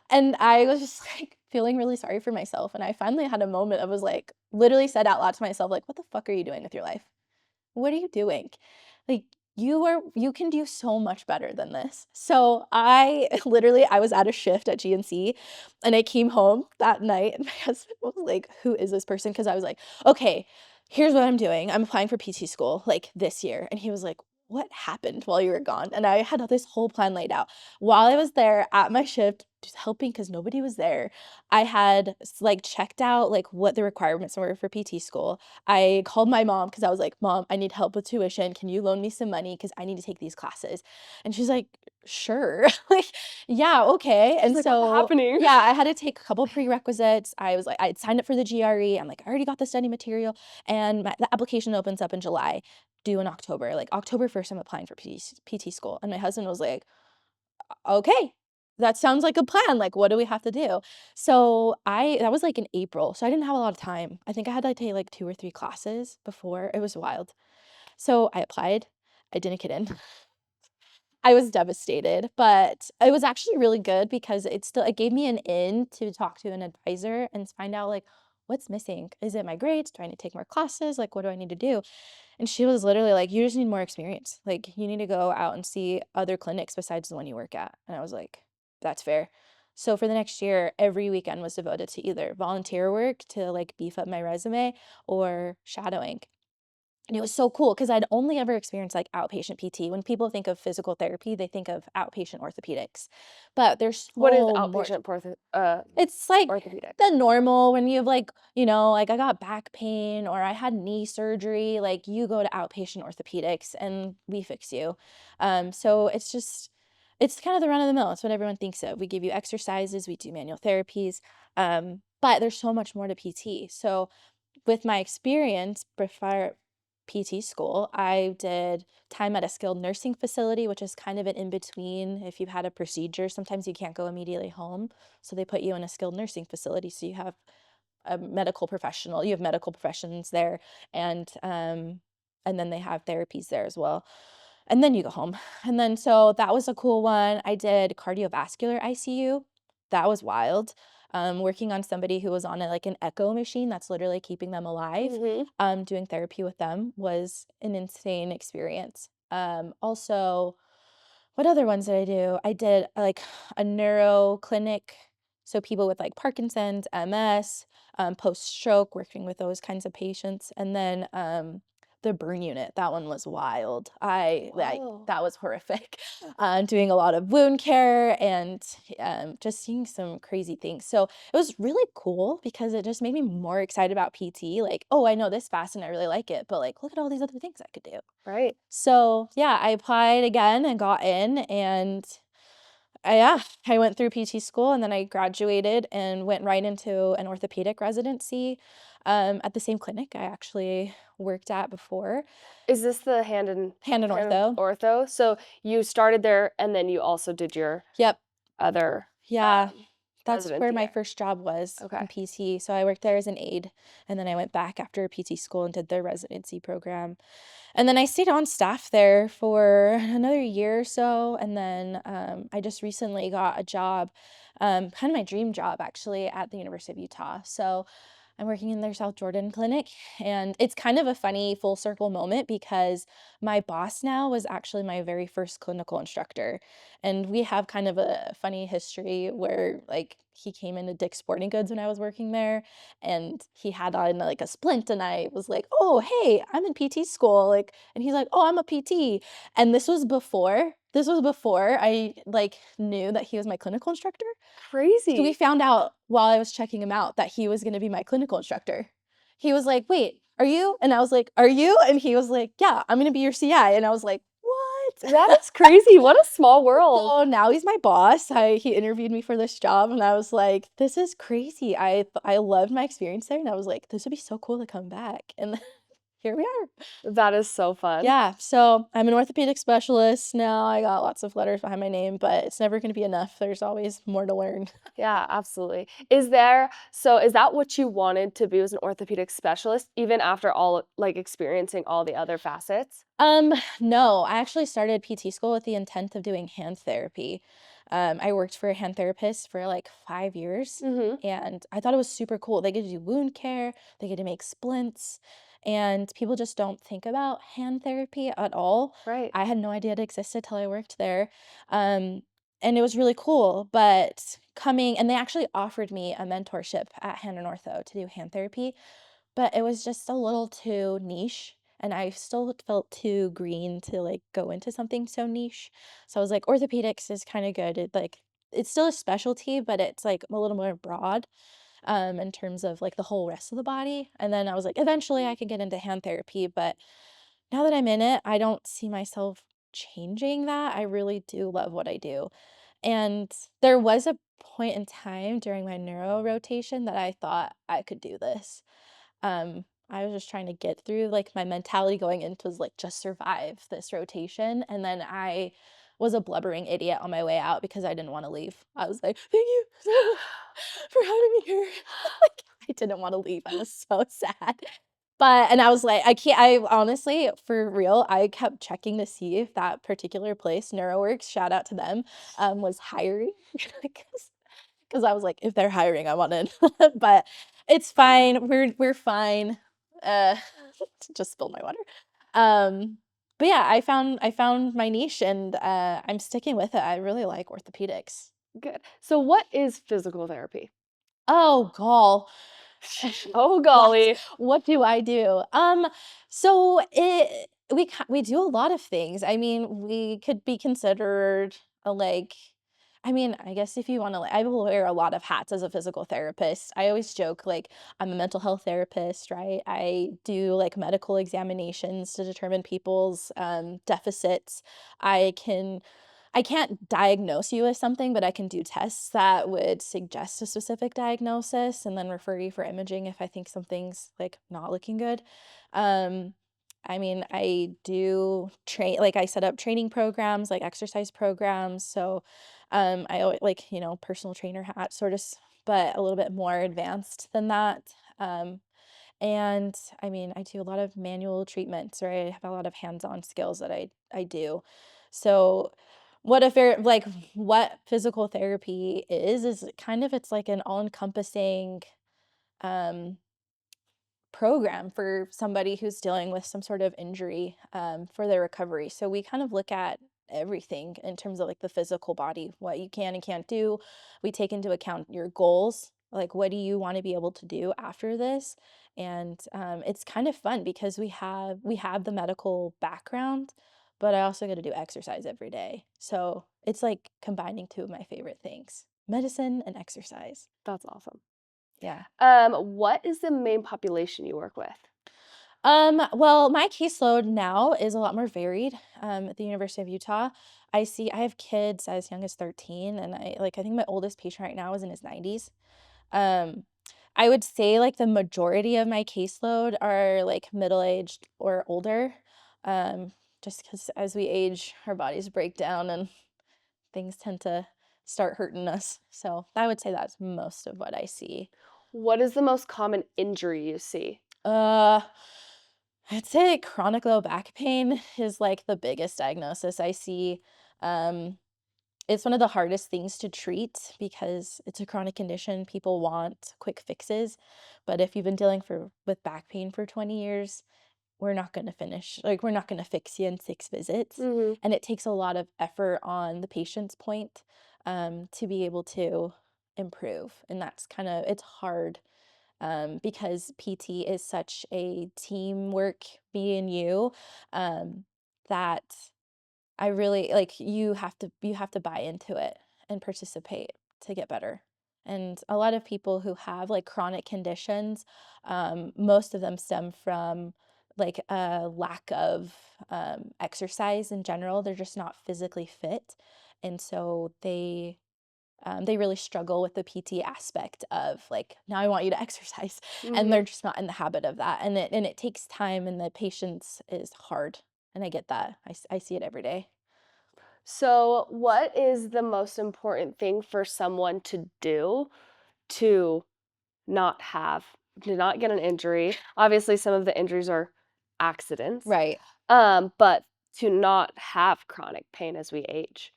C: And I was just like feeling really sorry for myself, and I finally had a moment. I was like literally said out loud to myself like, what the fuck are you doing with your life? What are you doing? Like, you can do so much better than this. So I literally, I was at a shift at GNC, and I came home that night, and my husband was like, who is this person? Because I was like, okay, here's what I'm doing. I'm applying for PT school like this year. And he was like, what happened while you were gone? And I had this whole plan laid out. While I was there at my shift, just helping because nobody was there, I had like checked out like what the requirements were for PT school. I called my mom because I was like, Mom, I need help with tuition. Can you loan me some money? Because I need to take these classes. And she's like, sure. Like, yeah, okay.
B: She's
C: And
B: like, what's
C: so,
B: happening?
C: yeah, I had to take a couple prerequisites. I was like, I had signed up for the GRE. I'm like, I already got the study material, and the application opens up in July, due in October. Like October 1st, I'm applying for PT school. And my husband was like, okay, that sounds like a plan. Like, what do we have to do? So that was like in April. So I didn't have a lot of time. I think I had to take like 2 or 3 classes before. It was wild. So I applied. I didn't get in. I was devastated, but it was actually really good because it gave me an in to talk to an advisor and find out like what's missing. Is it my grades? Do I need to take more classes? Like, what do I need to do? And she was literally like, you just need more experience. Like, you need to go out and see other clinics besides the one you work at. And I was like, that's fair. So for the next year, every weekend was devoted to either volunteer work to like beef up my resume or shadowing. And it was so cool because I'd only ever experienced like outpatient PT. When people think of physical therapy, they think of outpatient orthopedics. But there's
B: What is
C: so more.
B: outpatient
C: It's like
B: orthopedic?
C: the normal when you have like, like I got back pain or I had knee surgery, like you go to outpatient orthopedics and we fix you. So it's kind of the run of the mill. It's what everyone thinks of. We give you exercises, we do manual therapies. But there's so much more to PT. So with my experience before PT school, I did time at a skilled nursing facility, which is kind of an in between. If you've had a procedure, sometimes you can't go immediately home. So they put you in a skilled nursing facility. So you have you have medical professions there, and then they have therapies there as well. And then you go home. And then so that was a cool one. I did cardiovascular ICU. That was wild. Working on somebody who was on like an echo machine that's literally keeping them alive. Doing therapy with them was an insane experience. Also, what other ones did I do? I did like a neuro clinic. So people with like Parkinson's, MS, post-stroke, working with those kinds of patients. And then the burn unit, that one was wild.
B: Wow.
C: That was horrific. Doing a lot of wound care and just seeing some crazy things. So it was really cool because it just made me more excited about PT. Like, oh, I know this fast and I really like it, but like, look at all these other things I could do.
B: Right.
C: So yeah, I applied again and got in, and I went through PT school, and then I graduated and went right into an orthopedic residency at the same clinic I actually worked at before.
B: Is this the hand and
C: ortho.
B: So you started there and then you also did your
C: Yep.
B: other
C: Yeah. That's where
B: residency
C: my
B: there.
C: first job was
B: Okay.
C: in PT. So I worked there as an aide, and then I went back after PT school and did their residency program. And then I stayed on staff there for another year or so. And then I just recently got a job, kind of my dream job actually, at the University of Utah. So I'm working in their South Jordan clinic, and it's kind of a funny full circle moment because my boss now was actually my very first clinical instructor. And we have kind of a funny history where like he came into Dick's Sporting Goods when I was working there, and he had on like a splint, and I was like, "Oh, hey, I'm in PT school." Like, and he's like, "Oh, I'm a PT." And this was before I like knew that he was my clinical instructor. So we
B: Crazy.
C: found out while I was checking him out that he was going to be my clinical instructor. He was like, "Wait, are you?" And I was like, "Are you?" And he was like, "Yeah, I'm going to be your CI." And I was like, "What?"
B: That is crazy. What a small world.
C: So now he's my boss. He interviewed me for this job, and I was like, "This is crazy." I loved my experience there, and I was like, "This would be so cool to come back." And here we are.
B: That is so fun.
C: Yeah, so I'm an orthopedic specialist now. I got lots of letters behind my name, but it's never going to be enough. There's always more to learn.
B: Yeah, absolutely. Is that what you wanted to be as an orthopedic specialist, even after all, like experiencing all the other facets?
C: No, I actually started PT school with the intent of doing hand therapy. I worked for a hand therapist for like 5 years,
B: Mm-hmm.
C: and I thought it was super cool. They get to do wound care, they get to make splints, and people just don't think about hand therapy at all.
B: Right.
C: I had no idea it existed till I worked there. Um, and it was really cool. But and they actually offered me a mentorship at Hand and Ortho to do hand therapy, but it was just a little too niche, and I still felt too green to, like, go into something so niche. So I was like, orthopedics is kinda good. It's still a specialty, but it's, like, a little more broad, in terms of, like, the whole rest of the body, and then I was like, eventually I could get into hand therapy, but now that I'm in it, I don't see myself changing that. I really do love what I do. And there was a point in time during my neuro rotation that I thought I could do this. I was just trying to get through, like, my mentality going into was like just survive this rotation. And then I was a blubbering idiot on my way out because I didn't want to leave. I was like, "Thank you so much for having me here." Like, I didn't want to leave. I was so sad. And I was like, I honestly, for real, I kept checking to see if that particular place, NeuroWorks, shout out to them, was hiring. Because I was like, if they're hiring, I want in. But it's fine. We're fine. Uh, just spilled my water. But yeah, I found my niche, and I'm sticking with it. I really like orthopedics.
B: Good. So what is physical therapy?
C: Oh, gall.
B: Oh,
C: What
B: golly.
C: what do I do? So we do a lot of things. I mean, we could be considered a like. I mean, I guess if you want to, I will wear a lot of hats as a physical therapist. I always joke like I'm a mental health therapist, right? I do like medical examinations to determine people's deficits. I can I can't diagnose you with something, but I can do tests that would suggest a specific diagnosis and then refer you for imaging if I think something's like not looking good. Um, I mean, I do train, like I set up training programs, like exercise programs. So, I always like, personal trainer hat sort of, but a little bit more advanced than that. Um, and I mean, I do a lot of manual treatments, or I have a lot of hands-on skills that I do. So what physical therapy is kind of it's like an all-encompassing um program for somebody who's dealing with some sort of injury for their recovery. So we kind of look at everything in terms of like the physical body, what you can and can't do. We take into account your goals, like what do you want to be able to do after this? And it's kind of fun because we have the medical background, but I also get to do exercise every day. So it's like combining two of my favorite things, medicine and exercise.
B: That's awesome.
C: Yeah.
B: What is the main population you work with?
C: Well, my caseload now is a lot more varied. At the University of Utah, I have kids as young as 13, and I think my oldest patient right now is in his 90s. Um, I would say like the majority of my caseload are like middle-aged or older. Um, just because as we age, our bodies break down and things tend to start hurting us. So I would say that's most of what I see.
B: What is the most common injury you see?
C: Uh, I'd say chronic low back pain is like the biggest diagnosis I see. Um, it's one of the hardest things to treat because it's a chronic condition. People want quick fixes, but if you've been dealing with back pain for 20 years, we're not going to we're not going to fix you in 6 visits.
B: Hmm.
C: And it takes a lot of effort on the patient's point, to be able to improve. And that's it's hard, because PT is such a teamwork, me and you, that I really like you have to buy into it and participate to get better. And a lot of people who have like chronic conditions, most of them stem from like a lack of exercise in general. They're just not physically fit, and so they really struggle with the PT aspect of like, now I want you to exercise, and
B: Hmm.
C: they're just not in the habit of that, and it takes time, and the patience is hard, and I get that. I see it every day.
B: So, what is the most important thing for someone to do to not have to not get an injury? Obviously, some of the injuries are accidents,
C: Right.
B: but to not have chronic pain as we age.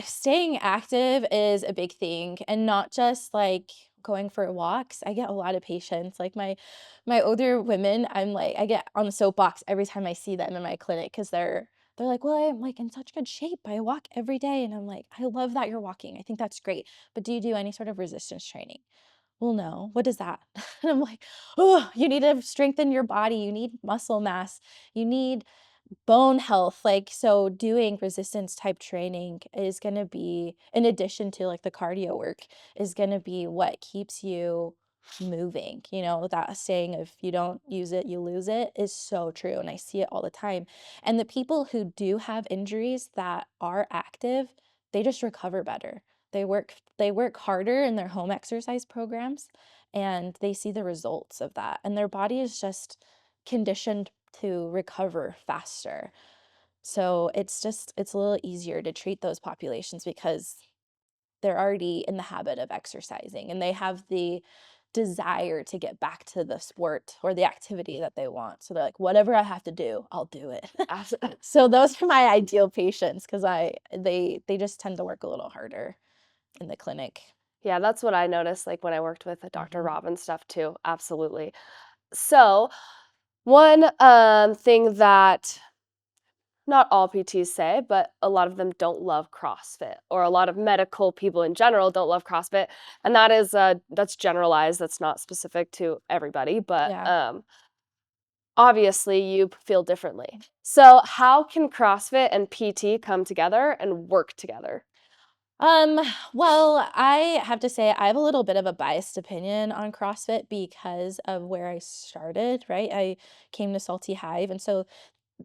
C: Staying active is a big thing, and not just like going for walks. I get a lot of patients, like my older women, I'm like, I get on the soapbox every time I see them in my clinic because they're like, well, I'm like in such good shape. I walk every day. And I'm like, I love that you're walking. I think that's great. But do you do any sort of resistance training? Well, no. What is that? And I'm like, oh, you need to strengthen your body. You need muscle mass. You need bone health. Like, so doing resistance type training is going to be, in addition to like the cardio work, is going to be what keeps you moving. That saying, if you don't use it, you lose it, is so true. And I see it all the time. And the people who do have injuries that are active, they just recover better. They work harder in their home exercise programs, and they see the results of that. And their body is just conditioned to recover faster. So it's a little easier to treat those populations because they're already in the habit of exercising, and they have the desire to get back to the sport or the activity that they want. So they're like, whatever I have to do, I'll do it.
B: Abs-
C: So those are my ideal patients because they just tend to work a little harder in the clinic.
B: Yeah, that's what I noticed, like, when I worked with Dr.
C: Mhm.
B: Rob and stuff too, absolutely. So, one, thing that not all PTs say, but a lot of them don't love CrossFit, or a lot of medical people in general don't love CrossFit, and that is, that's generalized, that's not specific to everybody, but,
C: Yeah.
B: obviously, you feel differently. So, how can CrossFit and PT come together and work together?
C: Um, well, I have to say I have a little bit of a biased opinion on CrossFit because of where I started, right? I came to Salty Hive, and so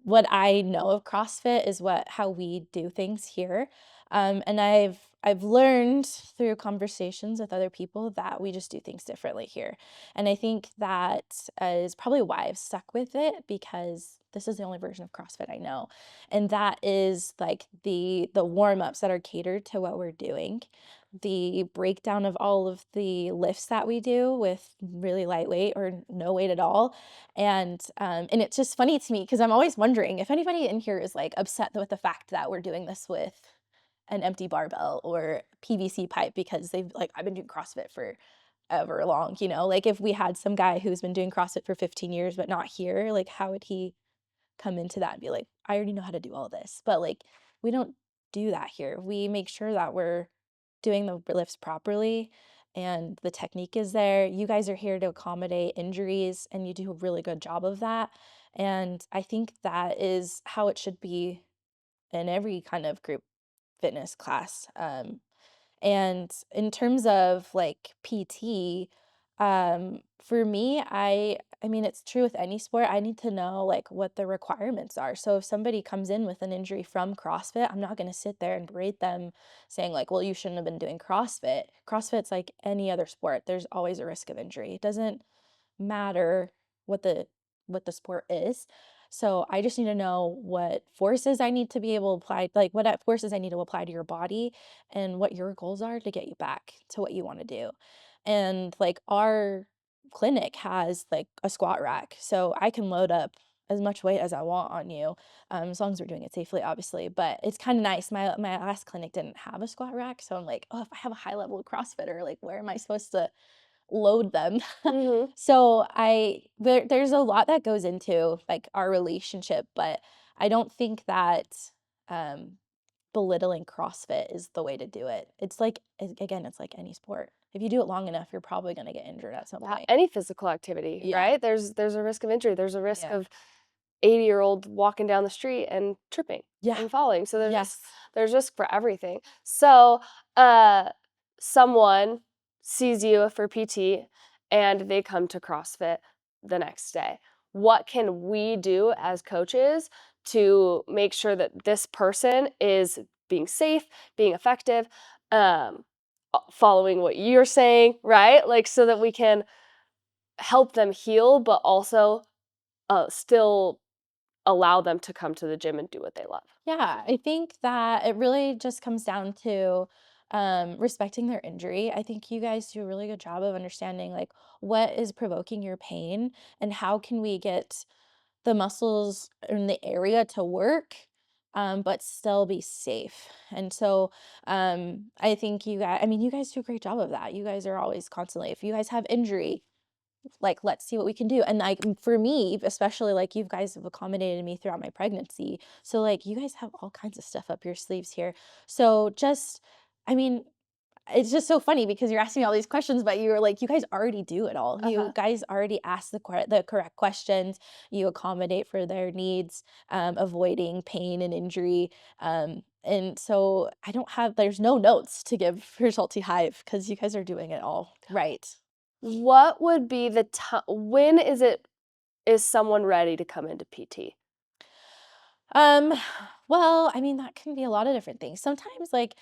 C: what I know of CrossFit is how we do things here. And I've learned through conversations with other people that we just do things differently here. And I think that is probably why I've stuck with it, because this is the only version of CrossFit I know. And that is like the warm-ups that are catered to what we're doing, the breakdown of all of the lifts that we do with really lightweight or no weight at all. And it's just funny to me because I'm always wondering if anybody in here is like upset with the fact that we're doing this with an empty barbell or PVC pipe, because they've like, I've been doing CrossFit for ever long, like if we had some guy who's been doing CrossFit for 15 years but not here, like how would he come into that and be like, I already know how to do all this? But like, we don't do that here. We make sure that we're doing the lifts properly and the technique is there. You guys are here to accommodate injuries, and you do a really good job of that. And I think that is how it should be in every kind of group fitness class. And in terms of like PT, for me, I mean it's true with any sport. I need to know like what the requirements are. So if somebody comes in with an injury from CrossFit, I'm not going to sit there and berate them saying like, well, you shouldn't have been doing CrossFit. CrossFit's like any other sport. There's always a risk of injury. It doesn't matter what the sport is. So I just need to know what forces I need to be able to apply, like what forces I need to apply to your body and what your goals are to get you back to what you want to do. And like our clinic has like a squat rack. So I can load up as much weight as I want on you, as long as we're doing it safely, obviously. But it's kind of nice. My last clinic didn't have a squat rack, so I'm like, oh, if I have a high level CrossFitter, like where am I supposed to load them?
B: Mhm.
C: So there's a lot that goes into like our relationship, but I don't think that um belittling CrossFit is the way to do it. It's like again, it's like any sport. If you do it long enough, you're probably going to get injured at some
B: Yeah,
C: point.
B: any physical activity,
C: Yeah.
B: right? There's a risk of injury. There's a risk
C: Yeah.
B: of 80-year-old walking down the street and tripping
C: Yeah.
B: and falling. So
C: Yes.
B: there's risk for everything. So uh someone sees you for PT and they come to CrossFit the next day. What can we do as coaches to make sure that this person is being safe, being effective, following what you're saying, right? Like so that we can help them heal, but also still allow them to come to the gym and do what they love.
C: Yeah, I think that it really just comes down to respecting their injury. I think you guys do a really good job of understanding like what is provoking your pain and how can we get the muscles in the area to work, but still be safe. And so I think you guys do a great job of that. You guys are always constantly, if you guys have injury, like let's see what we can do. And like for me especially, like you guys have accommodated me throughout my pregnancy, so like you guys have all kinds of stuff up your sleeves here. So just, I mean, it's just so funny because you're asking me all these questions, but you're like, you guys already do it all. You guys already ask the correct questions. You accommodate for their needs, avoiding pain and injury. And so there's no notes to give for Salty Hive because you guys are doing it all right.
B: What would be the time? When is someone ready to come into PT?
C: Um, well, I mean, that can be a lot of different things. Sometimes, like,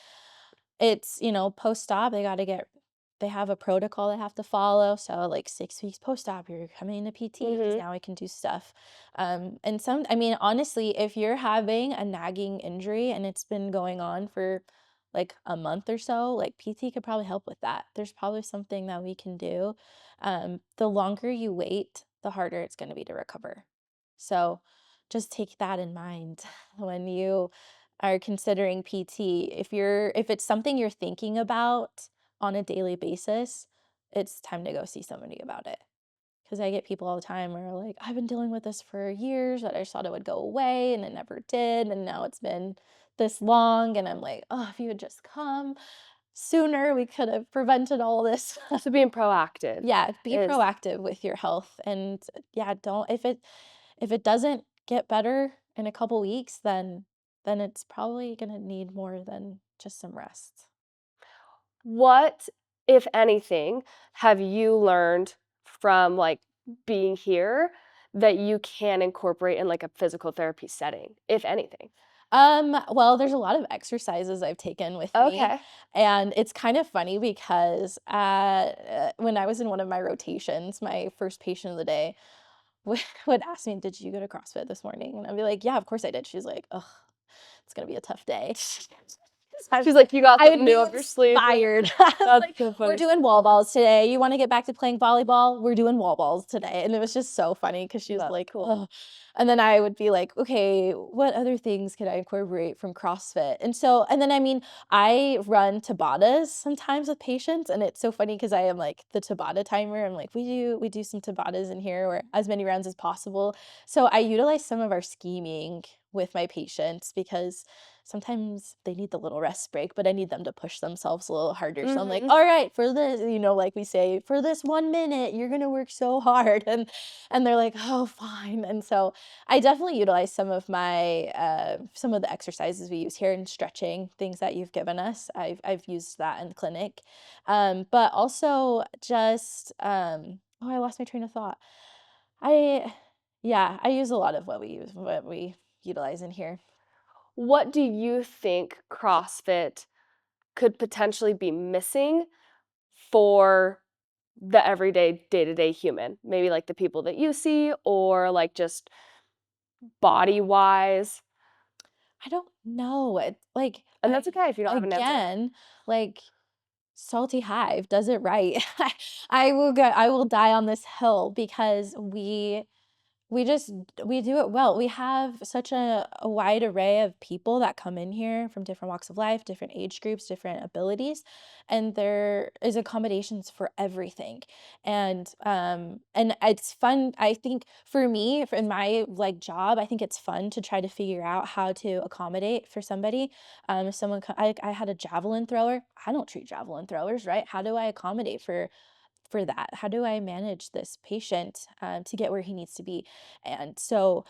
C: it's, post-op, they have a protocol they have to follow. So, like, 6 weeks post-op, you're coming into PT because
B: Mm-hmm.
C: now I can do stuff. I mean, honestly, if you're having a nagging injury and it's been going on for like a month or so, like PT could probably help with that. There's probably something that we can do. The longer you wait, the harder it's going to be to recover. So, just take that in mind when you are considering PT. If it's something you're thinking about on a daily basis, it's time to go see somebody about it. Because I get people all the time where like, I've been dealing with this for years, but I just thought it would go away and it never did. And now it's been this long. And I'm like, oh, if you had just come sooner, we could have prevented all this.
B: So being proactive.
C: Yeah, be
B: is
C: proactive with your health. And yeah, don't if it doesn't get better in a couple weeks, then it's probably gonna need more than just some rest.
B: What, if anything, have you learned from like being here that you can incorporate in like a physical therapy setting, if anything?
C: Well, there's a lot of exercises I've taken with me,
B: Okay.
C: and it's kind of funny because when I was in one of my rotations, my first patient of the day would ask me, "Did you go to CrossFit this morning?" And I'd be like, "Yeah, of course I did." She's like, "Ugh, it's gonna be a tough day."
B: She's like, you got
C: I
B: something
C: would
B: new
C: be
B: up your sleeve.
C: inspired.
B: That's
C: Like,
B: so
C: we're
B: funny.
C: doing wall balls today. You want to get back to playing volleyball? We're doing wall balls today. And it was just so funny because she was
B: That's
C: like,
B: cool.
C: oh. And then I would be like, okay, what other things could I incorporate from CrossFit? And then I mean, I run Tabatas sometimes with patients, and it's so funny because I am like the Tabata timer. I'm like, we do some Tabatas in here or as many rounds as possible. So I utilize some of our scheming with my patients because sometimes they need the little rest break, but I need them to push themselves a little harder. So I'm like,
B: Mhm.
C: all right, for this, like we say, for this 1 minute, you're gonna work so hard. And they're like, oh, fine. And so I definitely utilize some of the exercises we use here and stretching, things that you've given us. I've used that in clinic. But also just oh, I lost my train of thought. I yeah, I use a lot of what we utilize in here.
B: What do you think CrossFit could potentially be missing for the everyday day-to-day human? Maybe like the people that you see or like just body-wise.
C: I don't know. Like
B: And that's okay if you don't have an answer.
C: again, like Salty Hive does it right. I will die on this hill because we do it well. We have such a wide array of people that come in here from different walks of life, different age groups, different abilities, and there is accommodations for everything. And it's fun. I think for me, in my like job, I think it's fun to try to figure out how to accommodate for somebody. If someone I had a javelin thrower. I don't treat javelin throwers, right? How do I accommodate for that? How do I manage this patient to get where he needs to be? And so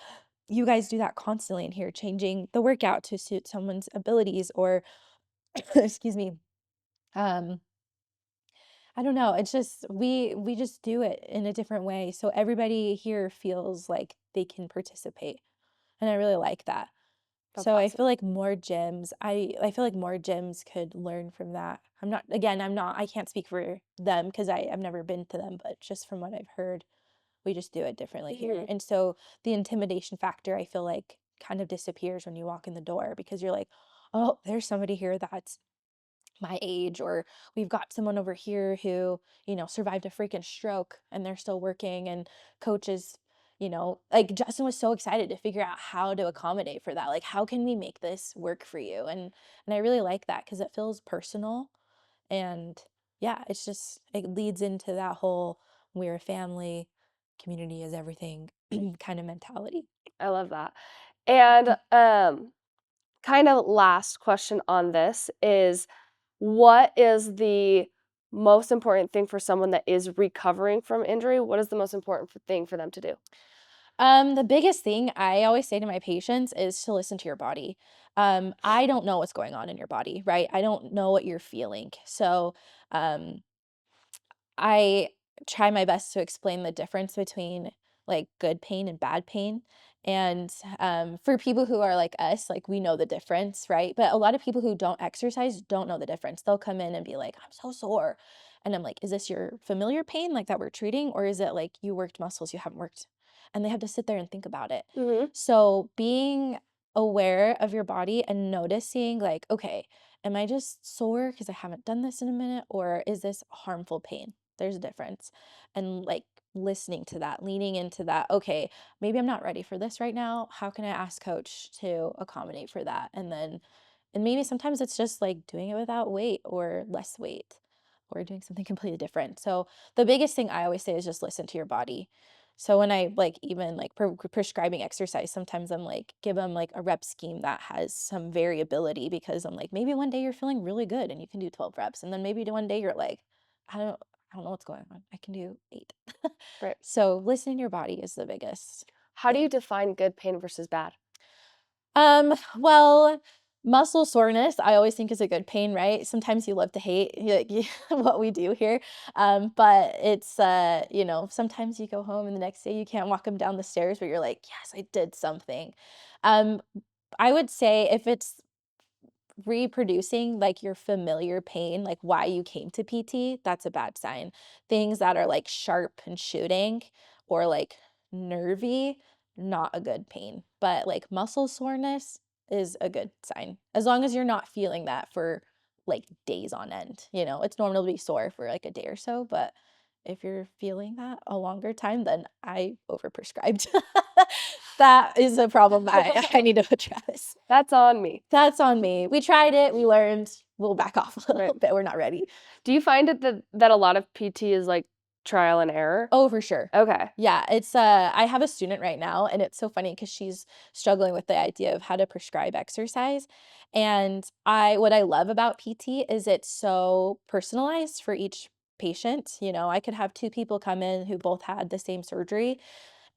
C: you guys do that constantly in here, changing the workout to suit someone's abilities or, excuse me, um, I don't know. It's just we just do it in a different way, so everybody here feels like they can participate, and I really like that.
B: That's
C: So I
B: awesome.
C: feel like more gyms, I feel like more gyms could learn from that. I can't speak for them because I've never been to them, but just from what I've heard, we just do it differently here.
B: Mhm.
C: And so the intimidation factor, I feel like, kind of disappears when you walk in the door because you're like, oh, there's somebody here that's my age, or we've got someone over here who, survived a freaking stroke and they're still working, and coaches, like Justin was so excited to figure out how to accommodate for that. Like, how can we make this work for you? And I really like that because it feels personal. And yeah, it leads into that whole we're a family, community is everything kind of mentality.
B: I love that. And kind of last question on this is, what is the most important thing for someone that is recovering from injury? What is the most important thing for them to do?
C: The biggest thing I always say to my patients is to listen to your body. I don't know what's going on in your body, right? I don't know what you're feeling. So, um, I try my best to explain the difference between like good pain and bad pain. And for people who are like us, like we know the difference, right? But a lot of people who don't exercise don't know the difference. They'll come in and be like, I'm so sore. And I'm like, is this your familiar pain like that we're treating? Or is it like you worked muscles you haven't worked? And they have to sit there and think about it.
B: Mhm.
C: So being aware of your body and noticing, like, okay, am I just sore because I haven't done this in a minute? Or is this harmful pain? There's a difference. And like listening to that, leaning into that, okay, maybe I'm not ready for this right now. How can I ask coach to accommodate for that? And maybe sometimes it's just like doing it without weight or less weight or doing something completely different. So the biggest thing I always say is just listen to your body. So when I like even like prescribing exercise, sometimes I'm like give them like a rep scheme that has some variability because I'm like maybe one day you're feeling really good and you can do 12 reps, and then maybe one day you're like I don't I don't know what's going on. I can do 8.
B: Right.
C: So listening to your body is the biggest
B: How do you
C: thing.
B: define good pain versus bad?
C: Well, muscle soreness, I always think is a good pain, right? Sometimes you love to hate like what we do here. But it's sometimes you go home and the next day you can't walk them down the stairs, but you're like, yes, I did something. Um, I would say if it's reproducing like your familiar pain, like why you came to PT, that's a bad sign. Things that are like sharp and shooting or like nervy, not a good pain. But like muscle soreness is a good sign. As long as you're not feeling that for like days on end. It's normal to be sore for like a day or so, but if you're feeling that a longer time, then I overprescribed. That is a problem I need to address.
B: That's on me.
C: That's on me. We tried it, we learned, we'll back off a
B: Right.
C: little bit, we're not ready.
B: Do you find it that a lot of PT is like trial and error?
C: Oh, for sure.
B: Okay.
C: Yeah, I have a student right now, and it's so funny because she's struggling with the idea of how to prescribe exercise, and what I love about PT is it's so personalized for each patient. I could have 2 people come in who both had the same surgery,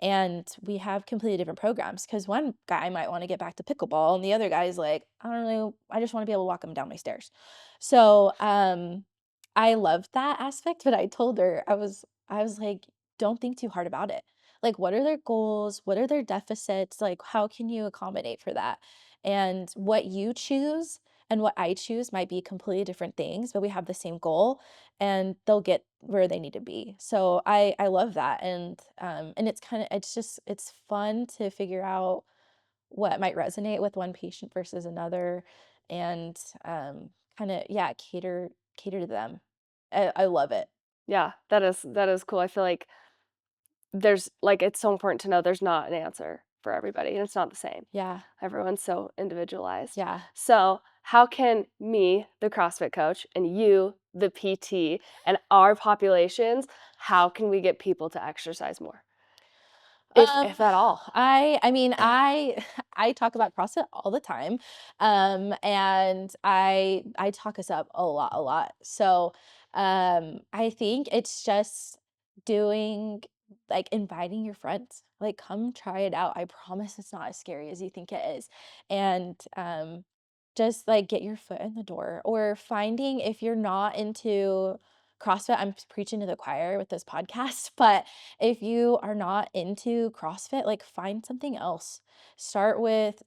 C: and we have completely different programs because one guy might want to get back to pickleball and the other guy's like, I don't know, I just want to be able to walk him down my stairs. So I loved that aspect, but I told her, I was like, don't think too hard about it. Like, what are their goals? What are their deficits? Like, how can you accommodate for that? And what you choose and what I choose might be completely different things, but we have the same goal and they'll get where they need to be. So I love that. And it's fun to figure out what might resonate with one patient versus another, and kind of, yeah, cater to them. I love it.
B: Yeah, that is cool. I feel like there's like, it's so important to know there's not an answer for everybody, and it's not the same.
C: Yeah.
B: Everyone's so individualized.
C: Yeah.
B: So how can me, the CrossFit coach, and you, the PT, and our populations, how can we get people to exercise more? If at all.
C: I mean, I talk about CrossFit all the time. And I talk us up a lot. So, I think it's just doing like inviting your friends. Like come try it out. I promise it's not as scary as you think it is. And just like get your foot in the door or finding if you're not into CrossFit, I'm preaching to the choir with this podcast, but if you are not into CrossFit, like find something else. Start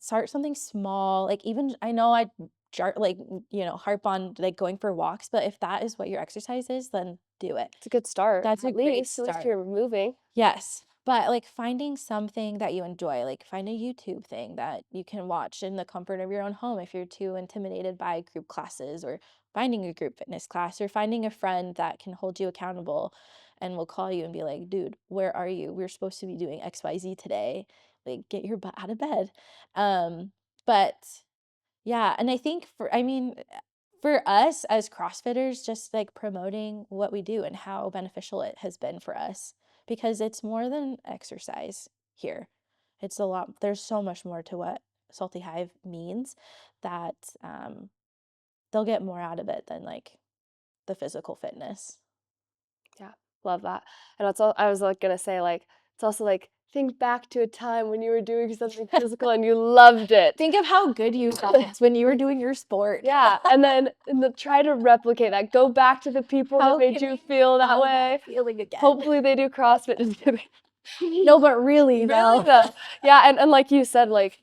C: something small. Like even I know like harp on like going for walks, but if that is what your exercise is, then do it.
B: It's a good start.
C: That's a great
B: At least
C: start.
B: you're moving.
C: Yes. But like finding something that you enjoy, like find a YouTube thing that you can watch in the comfort of your own home if you're too intimidated by group classes, or finding a group fitness class, or finding a friend that can hold you accountable and will call you and be like, dude, where are you? We're supposed to be doing XYZ today. Like get your butt out of bed. But yeah, and I think for us as CrossFitters, just like promoting what we do and how beneficial it has been for us, because it's more than exercise here. It's a lot, there's so much more to what Salty Hive means that they'll get more out of it than like the physical fitness.
B: Yeah, love that. And it's all, I was like gonna say, like, it's also like, think back to a time when you were doing something physical and you loved it.
C: Think of how good you felt when you were doing your sport.
B: Yeah, and then try to replicate that. Go back to the people
C: How
B: that made
C: can
B: you
C: we
B: feel that
C: have
B: way.
C: feeling again.
B: Hopefully they do CrossFit. Just kidding.
C: No, but really though.
B: Really though. Yeah, and like you said, like,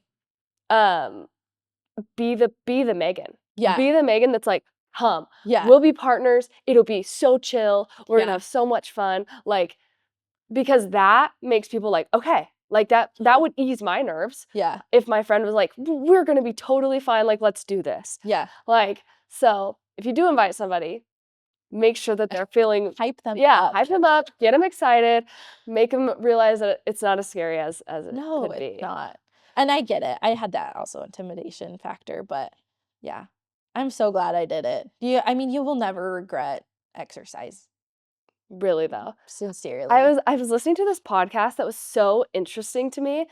B: be the Megan.
C: Yeah.
B: Be the Megan that's like,
C: Yeah.
B: we'll be partners. It'll be so chill. We're
C: Yeah.
B: gonna have so much fun. Like, because that makes people like, okay, like that would ease my nerves.
C: Yeah.
B: If my friend was like, we're gonna be totally fine, like, let's do this.
C: Yeah.
B: Like, so if you do invite somebody, make sure that they're feeling
C: Hype them
B: yeah,
C: up.
B: hype them up, get them excited, make them realize that it's not as scary as it
C: No,
B: could be.
C: it's not. And I get it. I had that also intimidation factor, but yeah, I'm so glad I did it. You will never regret exercise.
B: Really though.
C: Sincerely.
B: I was listening to this podcast that was so interesting to me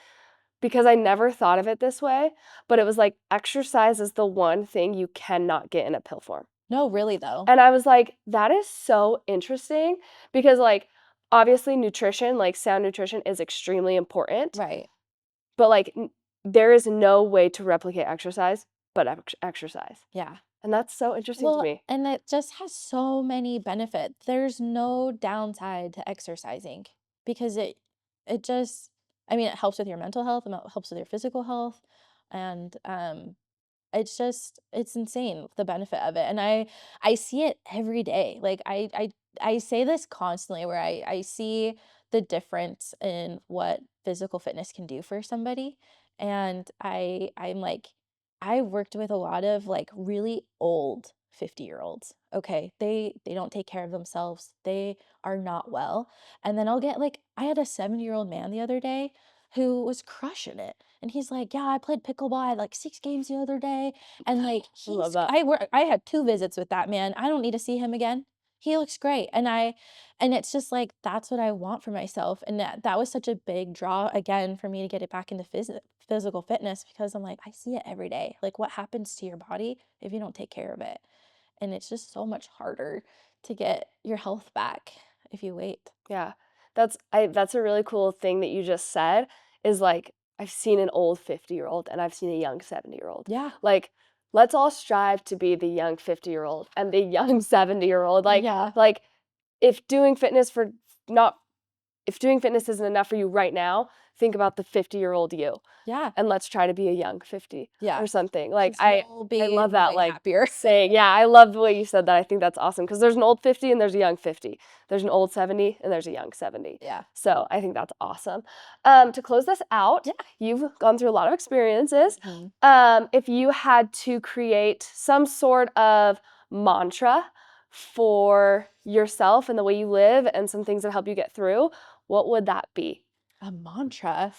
B: because I never thought of it this way, but it was like exercise is the one thing you cannot get in a pill form.
C: No, really though.
B: And I was like, that is so interesting because like obviously nutrition, like sound nutrition is extremely important.
C: Right.
B: But like there is no way to replicate exercise but exercise.
C: Yeah.
B: And that's so interesting to me.
C: And it just has so many benefits. There's no downside to exercising because it just, it helps with your mental health, and it helps with your physical health. And it's insane the benefit of it. And I see it every day. Like I say this constantly where I see the difference in what physical fitness can do for somebody. And I'm like, I worked with a lot of like really old 50-year-olds. Okay. They don't take care of themselves. They are not well. And then I'll get like, I had a 70-year-old man the other day who was crushing it. And he's like, yeah, I played pickleball. I had like 6 games the other day. And like,
B: I love that.
C: I had 2 visits with that man. I don't need to see him again. He looks great. And it's just like, that's what I want for myself. And that was such a big draw again for me to get it back into physical fitness, because I'm like, I see it every day. Like what happens to your body if you don't take care of it? And it's just so much harder to get your health back if you wait.
B: Yeah. That's a really cool thing that you just said is like I've seen an old 50-year-old and I've seen a young 70-year-old.
C: Yeah.
B: Like let's all strive to be the young 50-year-old and the young 70-year-old. Like
C: Yeah.
B: like if doing fitness isn't enough for you right now, think about the 50-year-old you.
C: Yeah.
B: And let's try to be a young 50 or something. Like
C: 'Cause you'll be
B: I love that
C: way
B: like
C: happier.
B: saying, yeah, I love the way you said that. I think that's awesome because there's an old 50 and there's a young 50. There's an old 70 and there's a young 70.
C: Yeah.
B: So I think that's awesome. To close this out, you've gone through a lot of experiences.
C: Mhm.
B: If you had to create some sort of mantra for yourself and the way you live and some things that help you get through, what would that be?
C: A mantra.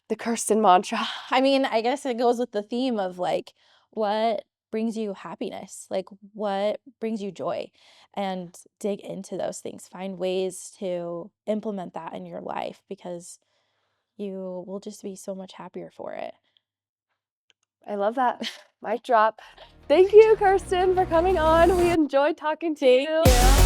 B: The Kirstin mantra.
C: I mean, I guess it goes with the theme of like what brings you happiness, like what brings you joy, and dig into those things. Find ways to implement that in your life because you will just be so much happier for it.
B: I love that. Mic drop. Thank you, Kirstin, for coming on. We enjoyed talking to you.
C: Thank you.